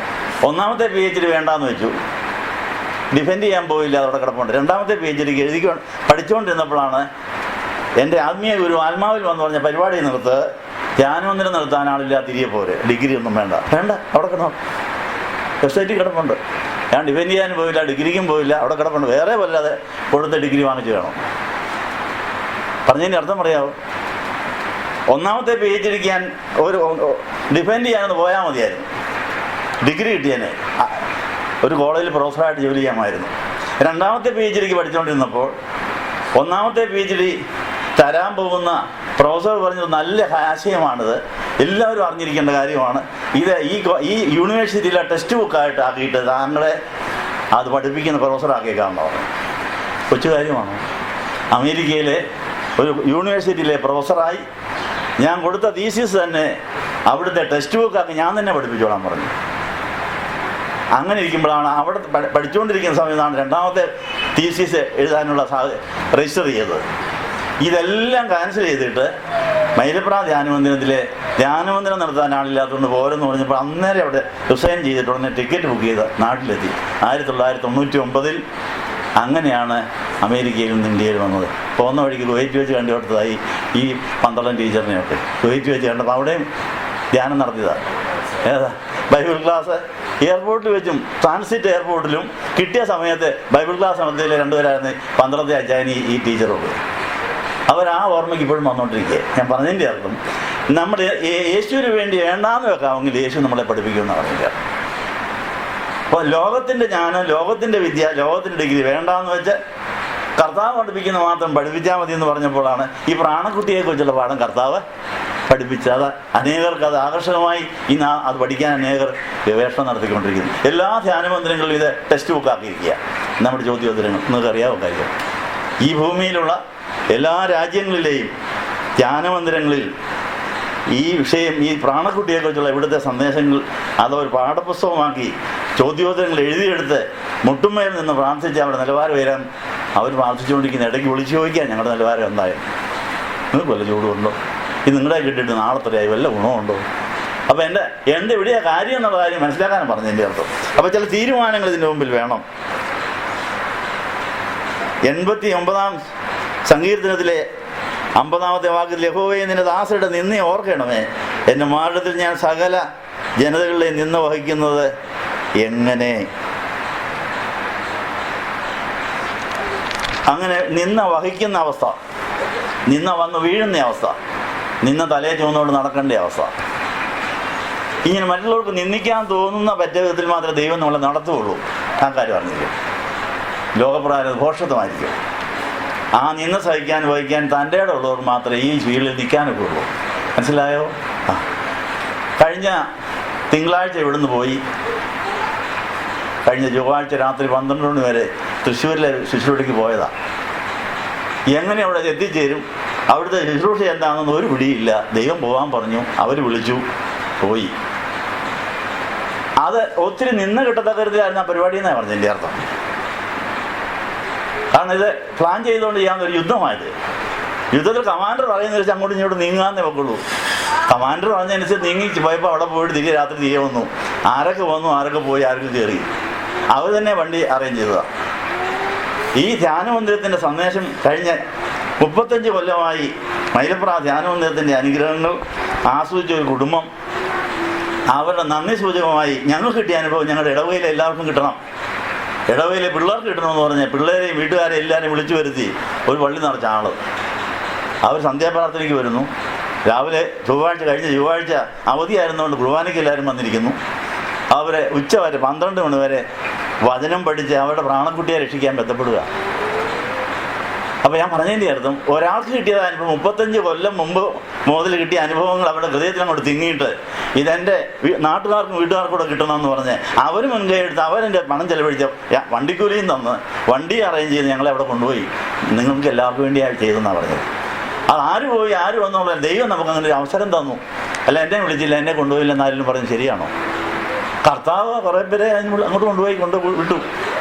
ഒന്നാമത്തെ PhD വേണ്ടാന്ന് വെച്ചു, ഡിഫെൻഡ് ചെയ്യാൻ പോയില്ല, അതവിടെ കിടപ്പുണ്ട്. രണ്ടാമത്തെ PhD പഠിച്ചുകൊണ്ടിരുന്നപ്പോഴാണ് എൻ്റെ ആത്മീയ ഗുരു ആത്മാവിൽ വന്ന് പറഞ്ഞ പരിപാടി നിർത്ത്, ധ്യാനമന്ദിരം നിർത്താൻ ആളില്ല, തിരികെ പോരെ, ഡിഗ്രി ഒന്നും വേണ്ട, അവിടെ കിടന്നു, വെബ്സൈറ്റിൽ കിടപ്പുണ്ട്. ഞാൻ ഡിഫെൻഡ് ചെയ്യാനും പോയില്ല, ഡിഗ്രിക്കും പോയില്ല, അവിടെ കിടപ്പുണ്ട്. വേറെ വല്ലാതെ കൊടുത്ത ഡിഗ്രി വാങ്ങിച്ചു വേണം. പറഞ്ഞതിൻ്റെ അർത്ഥം പറയാമോ? ഒന്നാമത്തെ PhD ഞാൻ ഒരു ഡിഫെൻഡ് ചെയ്യാനൊന്ന് പോയാൽ മതിയായിരുന്നു, ഡിഗ്രി കിട്ടിയേനെ, ഒരു കോളേജിൽ പ്രൊഫസറായിട്ട് ജോലി ചെയ്യാമായിരുന്നു. രണ്ടാമത്തെ PhD പഠിച്ചുകൊണ്ടിരുന്നപ്പോൾ ഒന്നാമത്തെ PhD തരാൻ പോകുന്ന പ്രൊഫസർ പറഞ്ഞത് നല്ല ആശയമാണിത്, എല്ലാവരും അറിഞ്ഞിരിക്കേണ്ട കാര്യമാണ് ഇത്, ഈ യൂണിവേഴ്സിറ്റിയിലെ ടെക്സ്റ്റ് ബുക്കായിട്ട് ആക്കിയിട്ട് താങ്കളെ അത് പഠിപ്പിക്കുന്ന പ്രൊഫസറാക്കിയേക്കാമെന്ന് പറഞ്ഞു. കൊച്ചു കാര്യമാണോ? അമേരിക്കയിലെ ഒരു യൂണിവേഴ്സിറ്റിയിലെ പ്രൊഫസറായി ഞാൻ കൊടുത്ത തീസിസ് തന്നെ അവിടുത്തെ ടെക്സ്റ്റ് ബുക്കാക്കി ഞാൻ തന്നെ പഠിപ്പിച്ചോളാൻ പറഞ്ഞു. അങ്ങനെ ഇരിക്കുമ്പോഴാണ് അവിടെ പഠിച്ചുകൊണ്ടിരിക്കുന്ന സമയത്താണ് രണ്ടാമത്തെ തീസിസ് എഴുതാനുള്ള രജിസ്റ്റർ ചെയ്തത്. ഇതെല്ലാം ക്യാൻസൽ ചെയ്തിട്ട് മൈലപ്ര ധ്യാനമന്ദിരം നടത്താൻ ആളില്ലാത്തതുകൊണ്ട് പോരെന്ന് പറഞ്ഞപ്പോൾ അന്നേരം അവിടെ റിസൈൻ ചെയ്തിട്ട് ഉടനെ ടിക്കറ്റ് ബുക്ക് ചെയ്ത് നാട്ടിലെത്തി. 1999 അങ്ങനെയാണ് അമേരിക്കയിൽ നിന്ന് ഇന്ത്യയിൽ വന്നത്. പോകുന്ന വഴിക്ക് കുവൈറ്റ് വെച്ച് കണ്ടുകൊടുത്തതായി ഈ 12 ടീച്ചറിനെയൊക്കെ കുവൈറ്റ് വെച്ച് കണ്ടപ്പോൾ അവിടെയും ധ്യാനം നടത്തിയതാണ്. ബൈബിൾ ക്ലാസ് എയർപോർട്ടിൽ വെച്ചും ട്രാൻസിറ്റ് എയർപോർട്ടിലും കിട്ടിയ സമയത്ത് ബൈബിൾ ക്ലാസ് നടത്തിയതിൽ 2 പേരായിരുന്നു 12 അധ്യായൻ ഈ ടീച്ചറുള്ളൂ. ആ ഓർമ്മയ്ക്ക് ഇപ്പോഴും വന്നുകൊണ്ടിരിക്കുക. ഞാൻ പറഞ്ഞതിൻ്റെ അർത്ഥം, നമ്മുടെ യേശുവിന് വേണ്ടി വേണ്ടാന്ന് വെക്കാമെങ്കിൽ യേശു നമ്മളെ പഠിപ്പിക്കുമെന്ന് പറഞ്ഞില്ല. അപ്പോൾ ലോകത്തിൻ്റെ ജ്ഞാനം, ലോകത്തിൻ്റെ വിദ്യ, ലോകത്തിൻ്റെ ഡിഗ്രി വേണ്ടാന്ന് വെച്ച് കർത്താവ് പഠിപ്പിക്കുന്ന മാത്രം പഠിപ്പിച്ചാൽ മതി എന്ന് പറഞ്ഞപ്പോഴാണ് ഈ പ്രാണക്കുട്ടിയെക്കുറിച്ചുള്ള പാഠം കർത്താവ് പഠിപ്പിച്ചത്. അത് അനേകർക്ക് അത് ആകർഷകമായി ഇന്ന് അത് പഠിക്കാൻ അനേകർ ഗവേഷണം നടത്തിക്കൊണ്ടിരിക്കുന്നു. എല്ലാ ധ്യാനമന്ദിരങ്ങളിലും ഇത് ടെക്സ്റ്റ് ബുക്കാക്കിയിരിക്കുക. നമ്മുടെ ചോദ്യോത്തരങ്ങൾ നിങ്ങൾക്ക് അറിയാവുന്ന കാര്യം, ഈ ഭൂമിയിലുള്ള എല്ലാ രാജ്യങ്ങളിലെയും ധ്യാനമന്ദിരങ്ങളിൽ ഈ വിഷയം, ഈ പ്രാണക്കുട്ടിയെക്കുറിച്ചുള്ള ഇവിടുത്തെ സന്ദേശങ്ങൾ അതൊരു പാഠപുസ്തകമാക്കി ചോദ്യോത്തരങ്ങൾ എഴുതിയെടുത്ത് മുട്ടുമേൽ നിന്ന് പ്രാർത്ഥിച്ച് അവിടെ നിലവാരം വരാൻ അവർ പ്രാർത്ഥിച്ചുകൊണ്ടിരിക്കുന്ന ഇടയ്ക്ക് വിളിച്ചു ചോദിക്കാൻ ഞങ്ങളുടെ നിലവാരം എന്തായാലും നിങ്ങൾക്ക് വല്ല ചൂടുണ്ടോ, ഇത് നിങ്ങളെ കിട്ടിയിട്ട് നാളെത്രയായി വല്ല ഗുണമുണ്ടോ? അപ്പോൾ എൻ്റെ ഇവിടെയാ കാര്യം എന്നുള്ള കാര്യം മനസ്സിലാക്കാനും പറഞ്ഞു എൻ്റെ അർത്ഥം. അപ്പോൾ ചില തീരുമാനങ്ങൾ ഇതിൻ്റെ മുമ്പിൽ വേണം. 89-ാം സങ്കീർത്തനത്തിലെ 50-ാമത്തെ വാക്യത്തിൽ യഹോവയെ നിന്റെ ദാസരുടെ നിന്നെ ഓർക്കണമേ, എൻ്റെ മാർഗ്ഗത്തിൽ ഞാൻ സകല ജനതകളിലെ നിന്ന വഹിക്കുന്നത് എങ്ങനെ? അങ്ങനെ നിന്ന വഹിക്കുന്ന അവസ്ഥ, നിന്ന വന്ന് വീഴുന്ന അവസ്ഥ, നിന്ന തലയെ ചുമന്നുകൊണ്ട് നടക്കേണ്ട അവസ്ഥ, ഇങ്ങനെ മറ്റുള്ളവർക്ക് നിന്ദിക്കാൻ തോന്നുന്ന പറ്റവിധത്തിൽ മാത്രമേ ദൈവം നമ്മളെ നടത്തുകയുള്ളൂ. ആ കാര്യം അറിഞ്ഞില്ല. ലോകപ്രകാരം ഭോഷത്വമായിരിക്കും. ആ നിന്ന് സഹിക്കാൻ വഹിക്കാൻ തൻ്റെ ഉള്ളവർ മാത്രമേ ഈ ഫീൽഡിൽ നിൽക്കാനൊക്കെ ഉള്ളൂ. മനസ്സിലായോ? കഴിഞ്ഞ തിങ്കളാഴ്ച ഇവിടുന്ന് പോയി കഴിഞ്ഞ ചൊവ്വാഴ്ച രാത്രി 12 മണി വരെ തൃശ്ശൂരിലെ ശുശ്രൂഷയ്ക്ക് പോയതാണ്. എങ്ങനെ അവിടെ എത്തിച്ചേരും, അവിടുത്തെ ശുശ്രൂഷ എന്താണെന്ന് ഒരു പിടിയില്ല. ദൈവം പോകാൻ പറഞ്ഞു, അവർ വിളിച്ചു, പോയി. അത് ഒത്തിരി നിന്ന് കിട്ടത്തക്ക കരുതിയായിരുന്നു ആ പരിപാടി എന്നാണ് പറഞ്ഞതിൻ്റെ അർത്ഥം. കാരണം ഇത് പ്ലാൻ ചെയ്തുകൊണ്ട് ചെയ്യാവുന്ന ഒരു യുദ്ധമായത്. യുദ്ധത്തിൽ കമാൻഡർ പറയുന്ന വെച്ചാൽ അങ്ങോട്ടും ഇങ്ങോട്ട് നീങ്ങാന്നേ വെക്കുള്ളൂ. കമാൻഡർ പറഞ്ഞതനുസരിച്ച് നീങ്ങി പോയപ്പോൾ അവിടെ പോയിട്ട് രാത്രി തിരികെ വന്നു. ആരൊക്കെ വന്നു, ആരൊക്കെ പോയി, ആരൊക്കെ കയറി, അവർ തന്നെ വണ്ടി അറേഞ്ച് ചെയ്തതാണ്. ഈ ധ്യാനമന്ദിരത്തിൻ്റെ സന്ദേശം കഴിഞ്ഞ 35 കൊല്ലമായി മൈലപ്ര ധ്യാനമന്ദിരത്തിൻ്റെ അനുഗ്രഹങ്ങൾ ആസ്വദിച്ച ഒരു കുടുംബം, അവരുടെ നന്ദി സൂചകമായി ഞങ്ങൾക്ക് കിട്ടിയ അനുഭവം ഞങ്ങളുടെ ഇടവകയിലെ എല്ലാവർക്കും കിട്ടണം, ഇടവകയിലെ പിള്ളേർക്ക് കിട്ടണമെന്ന് പറഞ്ഞ് പിള്ളേരെയും വീട്ടുകാരെയും എല്ലാവരെയും വിളിച്ചു വരുത്തി ഒരു പള്ളി നിറച്ച ആൾ. അവർ സന്ധ്യാപ്രാർത്ഥനയ്ക്ക് വരുന്നു. രാവിലെ കഴിഞ്ഞ ചൊവ്വാഴ്ച അവധിയായിരുന്നുകൊണ്ട് കുർബാനയ്ക്ക് എല്ലാവരും വന്നിരിക്കുന്നു. അവരെ ഉച്ച വരെ 12 മണി വരെ വചനം പഠിച്ച് അവരുടെ പ്രാണക്കുട്ടിയെ രക്ഷിക്കാൻ ബന്ധപ്പെടുക. അപ്പോൾ ഞാൻ പറഞ്ഞതിൻ്റെ അർത്ഥം, ഒരാൾക്ക് കിട്ടിയത് അനുഭവം 35 കൊല്ലം മുമ്പ് മുതൽ കിട്ടിയ അനുഭവങ്ങൾ അവരുടെ ഹൃദയത്തിൽ അങ്ങോട്ട് തിങ്ങിയിട്ട് ഇതെൻ്റെ നാട്ടുകാർക്കും വീട്ടുകാർക്കും കൂടെ കിട്ടണമെന്ന് പറഞ്ഞ് അവർ മുൻകൈ എടുത്ത് അവരെൻ്റെ പണം ചെലവഴിച്ച വണ്ടിക്കൂലിയും തന്ന് വണ്ടി അറേഞ്ച് ചെയ്ത് ഞങ്ങളെ അവിടെ കൊണ്ടുപോയി നിങ്ങൾക്ക് എല്ലാവർക്കും വേണ്ടിയാണ് ചെയ്തെന്നാണ് പറഞ്ഞത്. അത് ആര് പോയി ആര് വന്നുള്ള ദൈവം നമുക്ക് അങ്ങനെ ഒരു അവസരം തന്നു. അല്ല എന്നെ വിളിച്ചില്ല, എന്നെ കൊണ്ടുപോയില്ല എന്നാലും പറഞ്ഞ് ശരിയാണോ? കർത്താവ് കുറേ പേരെ അങ്ങോട്ട് വിട്ടു.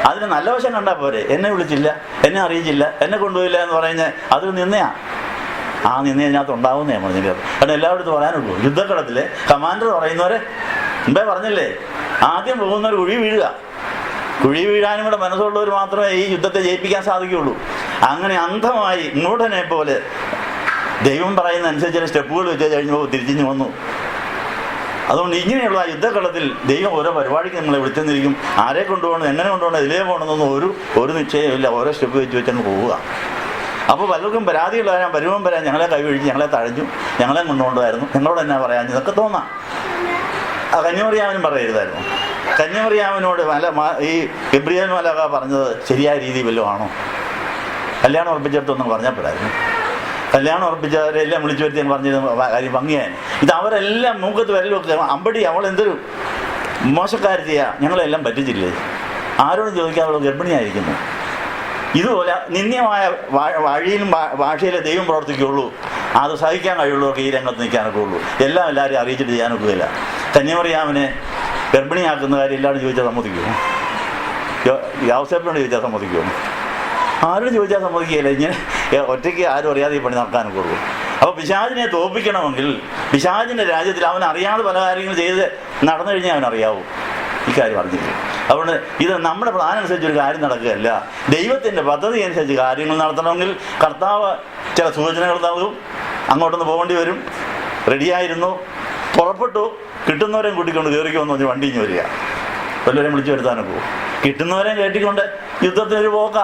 അതിന് നല്ല വശം കണ്ടാൽ പോരെ. എന്നെ വിളിച്ചില്ല, എന്നെ അറിയിച്ചില്ല, എന്നെ കൊണ്ടുപോയില്ല എന്ന് പറയുന്നത് അതൊരു നിന്നയാണ്. ആ നിന്ന ഇതിനകത്ത് ഉണ്ടാവുന്നതാണ് പറഞ്ഞത്. കാരണം എല്ലായിടത്തും പറയാനുള്ളൂ. യുദ്ധക്കളത്തിൽ കമാൻഡർ പറയുന്നവരെ മുമ്പേ പറഞ്ഞില്ലേ, ആദ്യം പോകുന്നവർ കുഴി വീഴുക. കുഴി വീഴാനും കൂടെ മനസ്സുള്ളവർ മാത്രമേ ഈ യുദ്ധത്തെ ജയിപ്പിക്കാൻ സാധിക്കുകയുള്ളൂ. അങ്ങനെ അന്ധമായി മൂഢനെ പോലെ ദൈവം പറയുന്ന അനുസരിച്ച് സ്റ്റെപ്പുകൾ വെച്ച് കഴിഞ്ഞപ്പോൾ തിരിച്ചു വന്നു. അതുകൊണ്ട് ഇങ്ങനെയുള്ള ആ യുദ്ധക്കളത്തിൽ ദൈവം ഓരോ പരിപാടിക്ക് നമ്മളെ വിളിച്ചെന്നിരിക്കും. ആരെ കൊണ്ടുപോകണം, എങ്ങനെ കൊണ്ടുപോകണം, ഇതിലേ പോകണമെന്നൊന്നും ഒരു നിശ്ചയമില്ല. ഓരോ സ്റ്റെപ്പ് വെച്ചങ്ങ് പോവുക. അപ്പോൾ പലർക്കും പരാതികൾ വരാൻ, പരുവം വരാൻ, ഞങ്ങളെ കൈവഴിച്ച്, ഞങ്ങളെ തഴഞ്ഞു, ഞങ്ങളെ കൊണ്ടുകൊണ്ടുമായിരുന്നു, ഞങ്ങളോട് എന്നാ പറയാൻ, ഇതൊക്കെ തോന്നാം. ആ കന്യാമറിയാമനും പറയരുതായിരുന്നു. കന്യാമറിയാമനോട് ഈ ഗബ്രിയേൽ മാലാഖ പറഞ്ഞത് ശരിയായ രീതിയിൽ വല്ലതും ആണോ? കല്യാണം ഉറപ്പിച്ചിട്ടൊന്നും പറഞ്ഞാൽ പോരായിരുന്നു. കല്യാണം ഉറപ്പിച്ചവരെല്ലാം വിളിച്ചു വരുത്തി പറഞ്ഞത് കാര്യം ഭംഗിയായിരുന്നു. ഇത് അവരെല്ലാം മൂക്കത്ത് വരലൊക്കെ അമ്പടി അവൾ എന്തൊരു മോശക്കാരത്തിയാ, ഞങ്ങളെല്ലാം പറ്റിച്ചില്ലേ, ആരോടും ചോദിക്കാതെ ഗർഭിണിയായിരിക്കുന്നു. ഇതുപോലെ നിന്ദ്യമായ വഴിയിലും ഭാഷയിലെ ദൈവം പ്രവർത്തിക്കുകയുള്ളൂ. അത് സഹിക്കാൻ കഴിയുള്ളവർക്ക് ഈ രംഗത്ത് നിൽക്കാനൊക്കെ ഉള്ളൂ. എല്ലാവരെയും അറിയിച്ചിട്ട് ചെയ്യാനൊക്കുകയില്ല. കന്യാമറിയാമനെ ഗർഭിണിയാക്കുന്ന കാര്യം എല്ലാവരും ചോദിച്ചാൽ സമ്മതിക്കുമോ? യൗസേപ്പിനോട് ചോദിച്ചാൽ സമ്മതിക്കുമോ? ആരോട് ചോദിച്ചാൽ സമ്മതിക്കുകയില്ല. ഇങ്ങനെ ഒറ്റയ്ക്ക് ആരും അറിയാതെ ഈ പണി നടക്കാനൊക്കെ ഉള്ളൂ. അപ്പോൾ പിശാചിനെ തോൽപ്പിക്കണമെങ്കിൽ പിശാചിൻ്റെ രാജ്യത്തിൽ അവൻ അറിയാതെ പല കാര്യങ്ങൾ ചെയ്ത് നടന്നു കഴിഞ്ഞാൽ അവനറിയാവും. ഇക്കാര്യം അറിഞ്ഞില്ല. അതുകൊണ്ട് ഇത് നമ്മുടെ പ്ലാൻ അനുസരിച്ച് ഒരു കാര്യം നടക്കുകയല്ല. ദൈവത്തിൻ്റെ പദ്ധതി അനുസരിച്ച് കാര്യങ്ങൾ നടത്തണമെങ്കിൽ കർത്താവ് ചില സൂചനകൾ നൽകും. അങ്ങോട്ടൊന്ന് പോകേണ്ടി വരും. റെഡിയായിരുന്നു, പുറപ്പെട്ടു, കിട്ടുന്നവരെയും കൂട്ടിക്കൊണ്ട് കയറിക്കുമെന്ന് പറഞ്ഞ് വണ്ടി ഇഞ്ഞ് വരിക. വല്ലവരെയും വിളിച്ചു വരുത്താനൊക്കെ പോകും. കിട്ടുന്നവരെയും കയറ്റിക്കൊണ്ട് യുദ്ധത്തിനൊരു പോക്ക.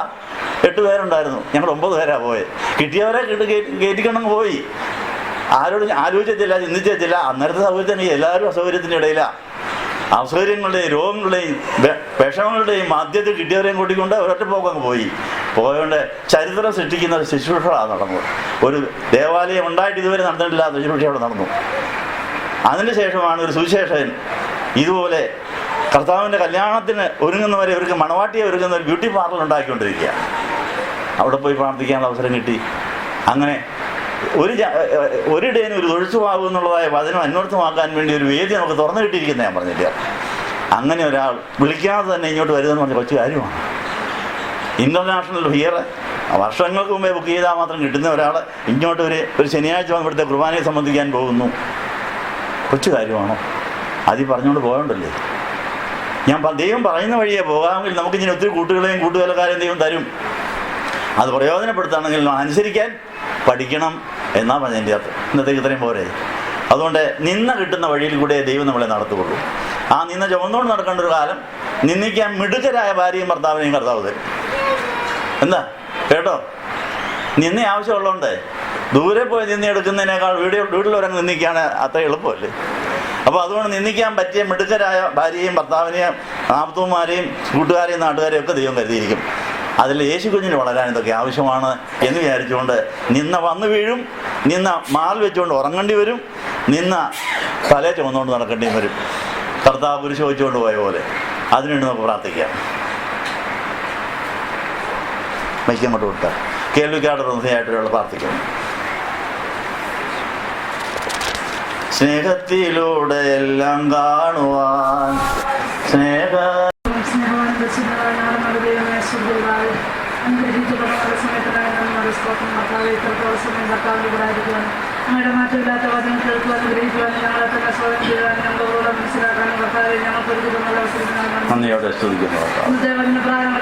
8 പേരുണ്ടായിരുന്നു, ഞങ്ങൾ 9 പേരാണ് പോയത്. കിട്ടിയവരെ കയറ്റിക്കൊണ്ടങ്ങ് പോയി. ആരോടും ആലോചിച്ചില്ല, ചിന്തിച്ചില്ല. അന്നേരത്തെ സൗകര്യത്തിന് എല്ലാവരും അസൗകര്യത്തിൻ്റെ ഇടയിലാണ്. അസൗകര്യങ്ങളുടെയും രോഗങ്ങളുടെയും വിഷമങ്ങളുടെയും മധ്യത്തിൽ കിട്ടിയവരെയും കൂട്ടിക്കൊണ്ട് ഒരൊറ്റ പോക്കങ്ങ് പോയതുകൊണ്ട് ചരിത്രം സൃഷ്ടിക്കുന്ന ഒരു ശുശ്രൂഷയാണ് നടന്നത്. ഒരു ദേവാലയം ഉണ്ടായിട്ട് ഇതുവരെ നടന്നിട്ടില്ലാത്ത ശുശ്രൂഷ അവിടെ നടന്നു. അതിന് ശേഷമാണ് ഒരു സുവിശേഷൻ ഇതുപോലെ കർത്താവിൻ്റെ കല്യാണത്തിന് ഒരുങ്ങുന്നവരെ ഇവർക്ക് മണവാട്ടിയെ ഒരുങ്ങുന്ന ഒരു ബ്യൂട്ടി പാർലർ ഉണ്ടാക്കിക്കൊണ്ടിരിക്കുക. അവിടെ പോയി പ്രാർത്ഥിക്കാനുള്ള അവസരം കിട്ടി. അങ്ങനെ ഒരിടേനും ഒരു തൊഴിച്ചുമാകും എന്നുള്ളതായ വചനം അന്വർത്ഥമാക്കാൻ വേണ്ടി ഒരു വേദി നമുക്ക് തുറന്നു കിട്ടിയിരിക്കുന്നത് ഞാൻ പറഞ്ഞില്ല. അങ്ങനെ ഒരാൾ വിളിക്കാതെ തന്നെ ഇങ്ങോട്ട് വരുന്നതെന്ന് പറഞ്ഞ കൊച്ചു കാര്യമാണ്. ഇൻ്റർനാഷണൽ ഫിയർ വർഷങ്ങൾക്ക് മുമ്പേ ബുക്ക് ചെയ്താൽ മാത്രം കിട്ടുന്ന ഒരാൾ ഇങ്ങോട്ട് ഒരു ശനിയാഴ്ച ഇവിടുത്തെ കുർബാനയെ സംബന്ധിക്കാൻ പോകുന്നു. കൊച്ചു കാര്യമാണോ? അത് പറഞ്ഞുകൊണ്ട് പോകണ്ടല്ലേ. ദൈവം പറയുന്ന വഴിയെ പോകാമെങ്കിൽ നമുക്കിങ്ങനെ ഒത്തിരി കൂട്ടുകളെയും കൂട്ടുകാരെയും ദൈവം തരും. അത് പ്രയോജനപ്പെടുത്തുകയാണെങ്കിൽ അനുസരിക്കാൻ പഠിക്കണം എന്നാ പറഞ്ഞതിൻ്റെ അർത്ഥം. ഇന്നത്തേക്ക് ഇത്രയും പോരെ. അതുകൊണ്ട് നിന്ന കിട്ടുന്ന വഴിയിൽ കൂടെ ദൈവം നമ്മളെ നടത്തുകയുള്ളൂ. ആ നിന്ന ചുമന്നുകൊണ്ട് നടക്കേണ്ട ഒരു കാലം നിന്ദിക്കാൻ മിടുക്കരായ ഭാര്യയും ഭർത്താവിനെയും കർത്താവ് തരും. എന്താ കേട്ടോ? നിന്ന ആവശ്യമുള്ളതുകൊണ്ട് ദൂരെ പോയി നിന്നെടുക്കുന്നതിനേക്കാൾ വീട്ടിലൊരങ്ങ് നിന്ദിക്കുകയാണ് അത്ര എളുപ്പമല്ലേ. അപ്പോൾ അതുകൊണ്ട് നിന്ദിക്കാൻ പറ്റിയ മിടുക്കരായ ഭാര്യയും ഭർത്താവിനെയും നാപ്പത്തുമാരെയും കൂട്ടുകാരെയും നാട്ടുകാരെയും ഒക്കെ ദൈവം കരുതിയിരിക്കും. അതിൽ യേശു കുഞ്ഞിന് വളരാൻ ഇതൊക്കെ ആവശ്യമാണ് എന്ന് വിചാരിച്ചുകൊണ്ട് നിന്ന വന്നു വീഴും, നിന്ന മാൽ വെച്ചുകൊണ്ട് ഉറങ്ങേണ്ടി വരും, നിന്ന തല ചുമന്നുകൊണ്ട് നടക്കേണ്ടി വരും. കർത്താവ് കുരിശ് വെച്ചുകൊണ്ട് പോയ പോലെ. അതിനുവേണ്ടി നമുക്ക് പ്രാർത്ഥിക്കാം. മൈക്കങ്ങോട്ട് കൊടുത്താൽ കേൾവിക്കാരുടെ ഹൃദയമായിട്ടുള്ള പ്രാർത്ഥിക്കണം. സ്നേഹത്തിലൂടെ എല്ലാം കാണുവാൻ ഞങ്ങളുടെ മാറ്റമില്ലാത്ത വചനം കേൾക്കുവാനും ഗ്രഹിക്കുവാനും ഞങ്ങളെ തന്നെ സ്വാധീനം ചെയ്യുവാനും ഞങ്ങളോട് മനസ്സിലാക്കാനും കർത്താവെ ഞങ്ങൾക്ക് ഒരു നല്ല ഇന്നത്തെ വചന പ്രായം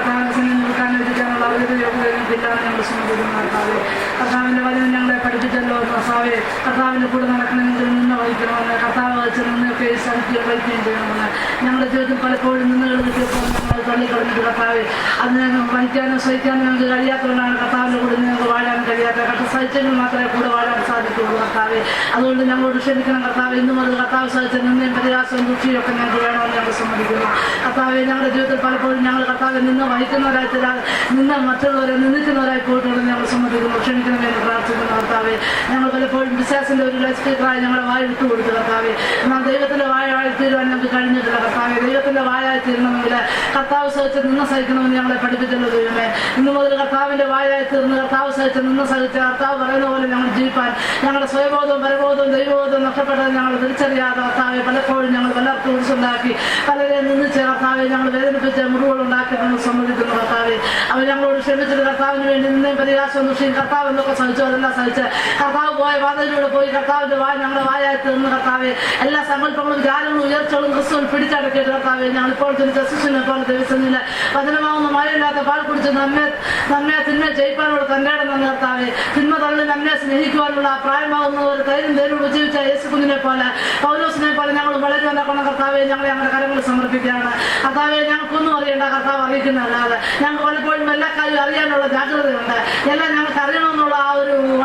നിൽക്കാൻ എത്തിക്കാനുള്ള ഒരു യോഗ്യതയില്ലാതെ ഞങ്ങൾ ശ്രമിക്കുന്നു. കർത്താവെ കർത്താവിൻ്റെ വചനം ഞങ്ങളെ പഠിപ്പിച്ചല്ലോ. കർത്താവെ കർത്താവിൻ്റെ കൂടെ നടക്കണമെങ്കിൽ നിന്ന് വഹിക്കണമെന്ന് കർത്താവ് വെച്ച് നിന്നൊക്കെ സഹിക്കുകയും വഹിക്കുകയും ചെയ്യണമെന്ന് ഞങ്ങളുടെ ജീവിതത്തിൽ പലപ്പോഴും നിന്നുകൾ കിട്ടിയപ്പോൾ ഞങ്ങൾ തള്ളിക്കളഞ്ഞിട്ട് കർത്താവെ അതിനെ വഹിക്കാനും സഹിക്കാനും ഞങ്ങൾക്ക് കഴിയാത്തതുകൊണ്ടാണ് കർത്താവിൻ്റെ കൂടെ ഞങ്ങൾക്ക് വാഴാൻ കഴിയാത്ത സഹിച്ചെങ്കിൽ മാത്രമേ കൂടെ വാഴാൻ സാധിക്കുള്ളൂ. കർത്താവെ അതുകൊണ്ട് ഞങ്ങളോട് ക്ഷമിക്കണം കർത്താവ്. ഇന്നും അത് കർത്താവ് സഹിച്ച നിന്നയും പരിഹാസവും ദുഃഖിയൊക്കെ ഞങ്ങൾക്ക് വേണമെന്ന് ഞങ്ങൾ സമ്മതിക്കുന്നു. കർത്താവെ ഞങ്ങളുടെ ജീവിതത്തിൽ പലപ്പോഴും ഞങ്ങൾ കർത്താവ് നിന്ന് വഹിക്കുന്നവരായി നിന്ന് മറ്റുള്ളവരെ നിന്ദിക്കുന്നവരായി പോയിട്ടുള്ളത് ഞങ്ങൾ സമ്മതിക്കുന്നു. ക്ഷമിക്കണമെന്ന് പ്രാർത്ഥിക്കുന്നു കർത്താവെ. ഞങ്ങൾ പലപ്പോഴും വിശ്വാസത്തിന്റെ ഒരു ലക്ഷ്യത്തിലായി ഞങ്ങളെ വായ വിട്ടുകൊടുത്തു കർത്താവെ. എന്നാൽ ദൈവത്തിന്റെ വായായി തീരുവാൻ ഞങ്ങൾക്ക് കഴിഞ്ഞിട്ടില്ല കർത്താവെ. ദൈവത്തിന്റെ വായായി തീരണമെങ്കിൽ കർത്താവ് സഹിച്ച് നിന്ന് സഹിക്കണമെന്ന് ഞങ്ങളെ പഠിപ്പിച്ചല്ലോ ദൈവമേ. ഇന്നു മുതൽ കർത്താവിന്റെ വായായി തീർന്ന് കർത്താവ് സഹിച്ച് നിന്ന് സഹിച്ച് കർത്താവ് പറയുന്ന പോലെ ഞങ്ങൾ ജീവിപ്പാൻ ഞങ്ങളുടെ സ്വയബോധവും പരബോധവും ദൈവബോധവും നഷ്ടപ്പെട്ടത് ഞങ്ങൾ തിരിച്ചറിയാതെ കർത്താവെ പലപ്പോഴും ഞങ്ങൾ പലർക്കും കുറിച്ചുണ്ടാക്കി പലരെ നിന്നിച്ച് കർത്താവെ ഞങ്ങൾ വേദനിപ്പിച്ച് മുറിവുകൾ ഉണ്ടാക്കി ഞങ്ങൾ സമ്മതിക്കുന്നു കർത്താവെ. അവർ ഞങ്ങളോട് ക്ഷമിച്ചിട്ട് കർത്താവിന് വേണ്ടി നിന്നേയും പരിഹാസവും ദുഷിയും കർത്താവ് എന്തൊക്കെ സഹിച്ചു അതെല്ലാം സഹിച്ച് കർത്താവ് പോയ വാതിലൂടെ പോയി കർത്താവിന്റെ ഞങ്ങളുടെ വായായി തീർന്ന് കർത്താവെ എല്ലാ സങ്കല്പങ്ങളും ധ്യാനങ്ങളും ഉയർച്ചകളും ക്രിസ്തുവിൽ പിടിച്ചടക്കിയിട്ട് കർത്താവെ ഞങ്ങളിപ്പോൾ ശിശുവിനെ പോലെ ദിവസങ്ങളിൽ വചനമാവുന്ന മഴയില്ലാത്ത പാൽ കുടിച്ച് നമ്മെ തിന്മ ജയിപ്പാനുള്ള തന്റെ ഇടം തന്നെ കർത്താവെ. തിന്മ തള്ളി നമ്മെ സ്നേഹിക്കുവാനുള്ള പ്രായമാകുന്ന ഒരു തൈരും തേരും ഉപജീവിച്ച യേശു കുഞ്ഞിനെ പോലെ പൗലോസിനെ പോലെ ഞങ്ങൾ വളരെ ഉണ്ടാക്കുന്ന കർത്താവെ ഞങ്ങളെ ഞങ്ങളുടെ കരങ്ങൾ സമർപ്പിക്കുകയാണ് കർത്താവെ. ഞങ്ങൾക്കൊന്നും അറിയേണ്ട കർത്താവ് അറിയിക്കുന്നതല്ലാതെ ഞങ്ങൾക്ക് പലപ്പോഴും എല്ലാ കാര്യവും അറിയാനുള്ള ജാഗ്രതയുണ്ട്. എല്ലാം ഞങ്ങൾക്ക് അറിയണമെന്നുള്ള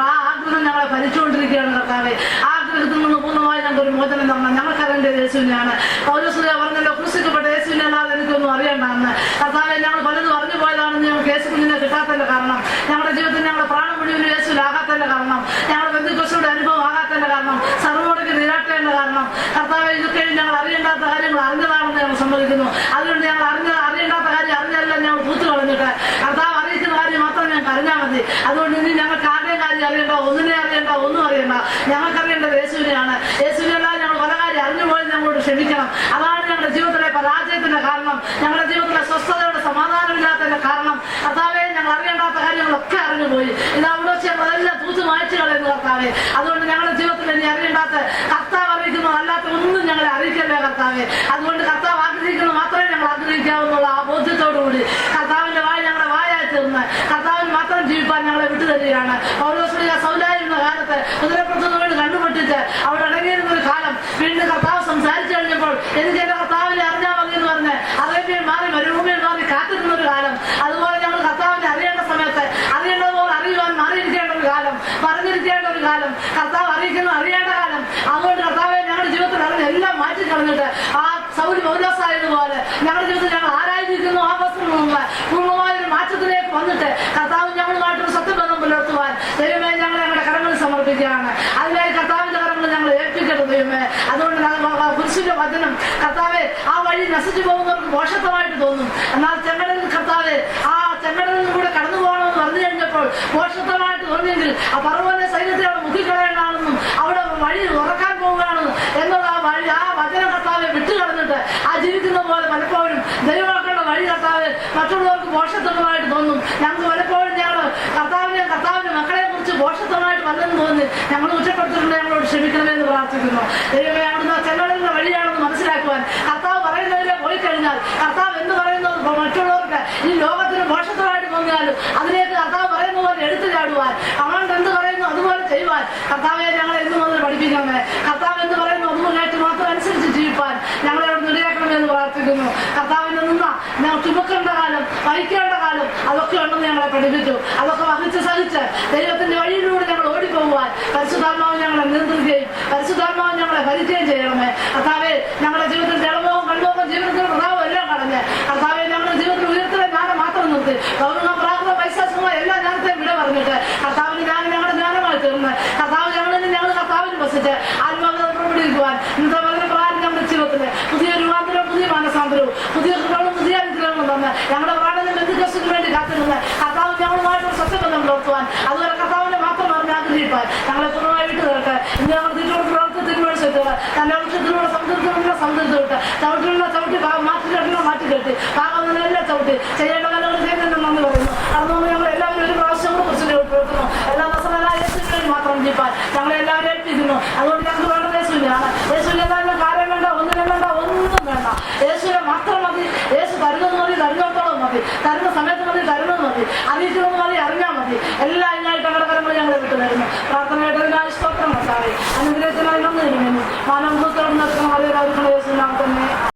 ആ ആഗ്രഹം ഞങ്ങളെ ഭരിച്ചുകൊണ്ടിരിക്കുകയാണ് കർത്താവെ. ആ ആഗ്രഹത്തിൽ നിന്ന് പൂർണ്ണമായി ഞങ്ങൾക്ക് ഒരു മോചനം തരണം. ഞങ്ങൾക്കറിയേണ്ടത് യേശുവിനെയാണ്. പൗലോസ് പറഞ്ഞല്ലോ ക്രൂശിക്കപ്പെട്ട യേശുവിനെ അല്ലാതെ എനിക്കൊന്നും അറിയേണ്ടെന്ന് കർത്താവെ. ഞങ്ങൾ പലതും അറിഞ്ഞു പോയതാണെന്ന് ഞങ്ങൾക്ക് യേശു കുഞ്ഞിനെ കിട്ടാത്തതിന്റെ കാരണം, ഞങ്ങളുടെ ജീവിതത്തിൽ ഞങ്ങളുടെ പ്രാണം മുഴുവൻ യേശുവിലാകാത്തതിന്റെ കാരണം, ഞങ്ങളുടെ ബന്ധുക്കളുടെ അനുഭവം ആകാത്തതിന്റെ കാരണം, സർവ്വോടൊക്കെ നിരാട്ടേണ്ട കാരണം കർത്താവെ. ഇതൊക്കെ ഞങ്ങൾ അറിയേണ്ടാത്ത കാര്യങ്ങൾ അറിഞ്ഞതാണെന്ന് ഞങ്ങൾ സമ്മതിക്കുന്നു. അതുകൊണ്ട് ഞങ്ങൾ അറിയേണ്ടാത്ത കാര്യം അറിഞ്ഞെല്ലാം ഞങ്ങൾ പൂത്തു കളഞ്ഞിട്ട് കർത്താവ് അറിയിക്കുന്ന കാര്യം മാത്രം ഞങ്ങൾക്ക് അറിഞ്ഞാൽ മതി. അതുകൊണ്ട് ഇനി ഞങ്ങൾക്ക് ആരുടെയും കാര്യം അറിയേണ്ട, ഒന്നിനെ അറിയേണ്ട, ഒന്നും അറിയണ്ട. ഞങ്ങൾക്കറിയേണ്ടത് യേശുവിനെയാണ്. യേശുവിനെല്ലാം ഞങ്ങൾ പല കാര്യം അറിഞ്ഞുപോയി ഞങ്ങളോട് ക്ഷമിക്കണം. അതാണ് ഞങ്ങളുടെ ജീവിതത്തിലെ പരാജയത്തിന്റെ കാരണം, ഞങ്ങളുടെ ജീവിതത്തിലെ സ്വസ്ഥതയുടെ സമാധാനമില്ലാത്തതിന്റെ കാരണം. കർത്താവെ ഞങ്ങൾ അറിയേണ്ടാത്ത കാര്യങ്ങളൊക്കെ അറിഞ്ഞുപോയി. ഇത് അവിടെ വെച്ച് ഞങ്ങളെല്ലാം തൂത്ത് മാറ്റി കളയുന്നു കർത്താവെ. അതുകൊണ്ട് ഞങ്ങളുടെ ജീവിതത്തിൽ ഇനി അറിയേണ്ടാത്ത കർത്താവ് അറിയിക്കുന്നു അല്ലാത്ത ഒന്നും ഞങ്ങളെ അറിയിക്കല്ലേ കർത്താവെ. അതുകൊണ്ട് കർത്താവ് ആഗ്രഹിക്കുന്നത് മാത്രമേ ഞങ്ങൾ ആഗ്രഹിക്കാവുന്നുള്ള ആ ബോധ്യത്തോടുകൂടി കർത്താവിന്റെ വായ ഞങ്ങളുടെ വായായി തീർന്ന് കർത്താവിന് മാത്രം ജീവിപ്പാൻ ഞങ്ങളെ വിട്ടുതരികയാണ്. പൗലോസ് സൗലായിരുന്ന കാലത്ത് കുതിരപ്പുറത്ത് വീട് കണ്ടുപൊട്ടിച്ച് അവിടെ അടങ്ങിയിരുന്ന ഒരു കാലം വീണ്ടും കർത്താവ് സംസാരിച്ചു കഴിഞ്ഞപ്പോൾ എനിക്ക് എന്റെ കർത്താവിനെ അറിഞ്ഞാൽ മതി എന്ന് പറഞ്ഞ് അറേബ്യൻ മാറി മരുഭൂമിയിൽ മാറി കാത്തിരുന്നൊരു കാലം. അതുപോലെ ഞങ്ങൾ കർത്താവിനെ അറിയേണ്ട സമയത്ത് അറിയേണ്ടതുപോലെ അറിയുവാൻ മാറിയിരിക്കേണ്ട ഒരു കാലം, പറഞ്ഞിരിക്കേണ്ട ഒരു കാലം, കർത്താവ് അറിയേണ്ട കാലം. അതുകൊണ്ട് കർത്താവെ ഞങ്ങളുടെ ജീവിതത്തിൽ അറിഞ്ഞ് എല്ലാം മാറ്റിക്കളഞ്ഞിട്ട് ആ സൗൽ പൗലോസായതുപോലെ ഞങ്ങളുടെ ജീവിതത്തിൽ ഞങ്ങൾ ആരായിരിക്കുന്നു ആ വസ്തു പൂർണ്ണമായൊരു മാറ്റത്തിലേക്ക് വന്നിട്ട് കർത്താവ് ഞങ്ങളുമായിട്ടൊരു സത്യബന്ധം പുലർത്തുവാൻ ദൈവമേ ഞങ്ങളുടെ കരങ്ങളിൽ സമർപ്പിക്കുകയാണ്. അതിനായി കർത്താവിന്റെ കരങ്ങൾ ഞങ്ങൾ ഏൽപ്പിക്കട്ടെ ദൈവമേ. അതുകൊണ്ട് കുരിശിന്റെ വചനം കർത്താവെ ആ വഴി നശിച്ചു പോകുന്നവർക്ക് ദോഷത്വമായിട്ട് തോന്നും. എന്നാൽ ചെങ്കടലിൽ കർത്താവെ ആ ചെങ്കടലിൽ കൂടെ കടന്നു പോകണമെന്ന് വന്നു കഴിഞ്ഞപ്പോൾ മോശത്തമായിട്ട് തോന്നിയെങ്കിൽ ആ പർവ്വത സൈന്യത്തെ അവിടെ മുക്കിക്കളയണമെന്നും അവിടെ വഴി ഉറക്കാൻ പോവുകയാണെന്നും എന്നുള്ള ആ വഴി ആ വചന കർത്താവെ വിട്ടുകളഞ്ഞിട്ട് ആ ജീവിക്കുന്ന പോലെ പലപ്പോഴും ദൈവമക്കളുടെ വഴി കർത്താവ് മറ്റുള്ളവർക്ക് മോശത്തമായിട്ട് തോന്നും. ഞങ്ങൾക്ക് പലപ്പോഴും ഞങ്ങൾ കർത്താവിന്റെ മക്കളെ കുറിച്ച് മോശത്തമായിട്ട് വന്നെന്ന് തോന്നി ഞങ്ങൾ കുറ്റപ്പെടുത്തിട്ടുണ്ട്. ഞങ്ങളോട് ക്ഷമിക്കണമെന്ന് പ്രാർത്ഥിക്കുന്നു. ദൈവമേ, അവിടുന്ന് ചെല്ലുന്ന വഴിയാണെന്ന് മനസ്സിലാക്കുവാൻ കർത്താവ് പറയുന്നതിലെ പോയി കഴിഞ്ഞാൽ കർത്താവ് എന്ന് പറയുന്നത് മറ്റുള്ളവർക്ക് ഈ ലോകത്തിന് മോശത്തമായിട്ട് തോന്നിയാലും അതിലേക്ക് കർത്താവ് പറയുന്ന പോലെ എടുത്തു ചാടുവാൻ അവൻ എന്ത് പറയുന്നു അതുപോലെ ചെയ്യുവാൻ കർത്താവെ ഞങ്ങളെ എന്ന് മുതൽ പഠിപ്പിക്കണമേ. കർത്താവ് എന്ന് പറയുന്നു അതുകൊണ്ടായിട്ട് മാത്രം അനുസരിച്ച് ജീവിപ്പാൻ ഞങ്ങളെ അവിടെ നിലയാക്കണമെന്ന് പ്രാർത്ഥിക്കുന്നു. കർത്താവിനെ നിന്ന ഞങ്ങൾ ചുമക്കേണ്ട കാലം വഹിക്കേണ്ട കാലം അതൊക്കെ ഉണ്ടെന്ന് ഞങ്ങളെ പഠിപ്പിച്ചു. അതൊക്കെ വഹിച്ച് സഹിച്ച് ദൈവത്തിന്റെ വഴിയിലൂടെ ഞങ്ങൾ ഓടിപ്പോകുവാൻ പരിശുദ്ധാത്മാവ് ഞങ്ങളെ നിയന്ത്രിക്കുകയും പരിശുദ്ധാത്മാവ് ഞങ്ങളെ ഭരിക്കുകയും ചെയ്യണമേ. കർത്താവെ, ഞങ്ങളുടെ ജീവിതത്തിൽ ജലമോഹം കണ്ണോഹം ജീവിതത്തിൽ പ്രതാപം എല്ലാം കടഞ്ഞ് കർത്താവെ ഞങ്ങളുടെ ജീവിതത്തിൽ ഉയർത്തിലെ ജ്ഞാനം മാത്രം നിർത്തി പൗർണ്ണ പ്രാകൃത പൈശാചികമായ എല്ലാ ജ്ഞാനത്തെയും വിട പറഞ്ഞിട്ട് കർത്താവിന് ജ്ഞാനം ഞങ്ങളുടെ ജ്ഞാനമായി തീർന്ന് കർത്താവ് ഞങ്ങൾ കർത്താവിന് വസിച്ച് ആത്മാവിനെ പ്രകടിപ്പിക്കുവാൻ ഇന്നത്തെ വളരെ പ്രാരം ഞങ്ങളുടെ ജീവിതത്തില് പുതിയ രൂപാന്തരവും പുതിയ മാനസാന്തരവും പുതിയ കൃപകളും പുതിയ അനുഗ്രഹങ്ങളും തന്ന് ഞങ്ങളുടെ പ്രാണന ബന്ധുക്കസിന് വേണ്ടി കാത്തിരുന്ന് കർത്താവ് ഞങ്ങളുമായിട്ടൊരു സത്യബന്ധം പുലർത്തുവാൻ അതുപോലെ കർത്താവിനെ മാത്രം അറിഞ്ഞ് ആഗ്രഹിപ്പാൻ ഞങ്ങളെ പൂർണ്ണമായി വിട്ടു തരട്ടെ. ഇന്ന് ഞങ്ങൾ തിരിച്ചോട് പ്രവർത്തനത്തിനുവേണ്ടി ശ്രദ്ധിക്കുക തന്റെ വൃക്ഷത്തിലൂടെ സമുദ്രത്തിലുള്ള വിട്ട് ചവിട്ടിലുള്ള ചവിട്ടി മാറ്റി കെട്ടി ഭാഗം എല്ലാം ചവിട്ടി ചെയ്യേണ്ട കാലങ്ങൾ ചെയ്യുന്നതിന് നന്ദി പറയുന്നു. അതുകൊണ്ട് ഞങ്ങൾ എല്ലാവരും ഒരു പ്രാവശ്യം കൂടെ കുറിച്ച് പ്രവർത്തനം എല്ലാ നസറായ യേശുവിന് വേണ്ടി മാത്രം ജീവിപ്പാൻ ഞങ്ങളെ എല്ലാവരും ഏൽപ്പിക്കുന്നു. അതുകൊണ്ട് ഞങ്ങൾക്ക് വേണ്ടത് യേശുവിനാണ്. യേശുവിനെ തന്നെ കാര്യം വേണ്ട, ഒന്നിനും വേണ്ട, ഒന്നും വേണ്ട. യേശുവിനെ മാത്രം മതി. യേശു തരുന്നത് മതി, തരുന്നിടത്തോളം മതി, തരുന്ന സമയത്ത് മതി, തരുന്നത് മതി, അറിയിക്കുന്നത് മതി, അറിഞ്ഞാൽ മതി. എല്ലാം അതിനായിട്ട് ഞങ്ങളുടെ കരങ്ങൾ ഞങ്ങളെ വിട്ടു തരുന്നു. പ്രാർത്ഥന കേട്ടതിനായി സ്തോത്രം. അനുഗ്രഹത്തിനായി നന്ദി തരുന്നു. മാനവത്തോട് നിർത്തണം. അതേ യേശുവിനാണ് തന്നെ.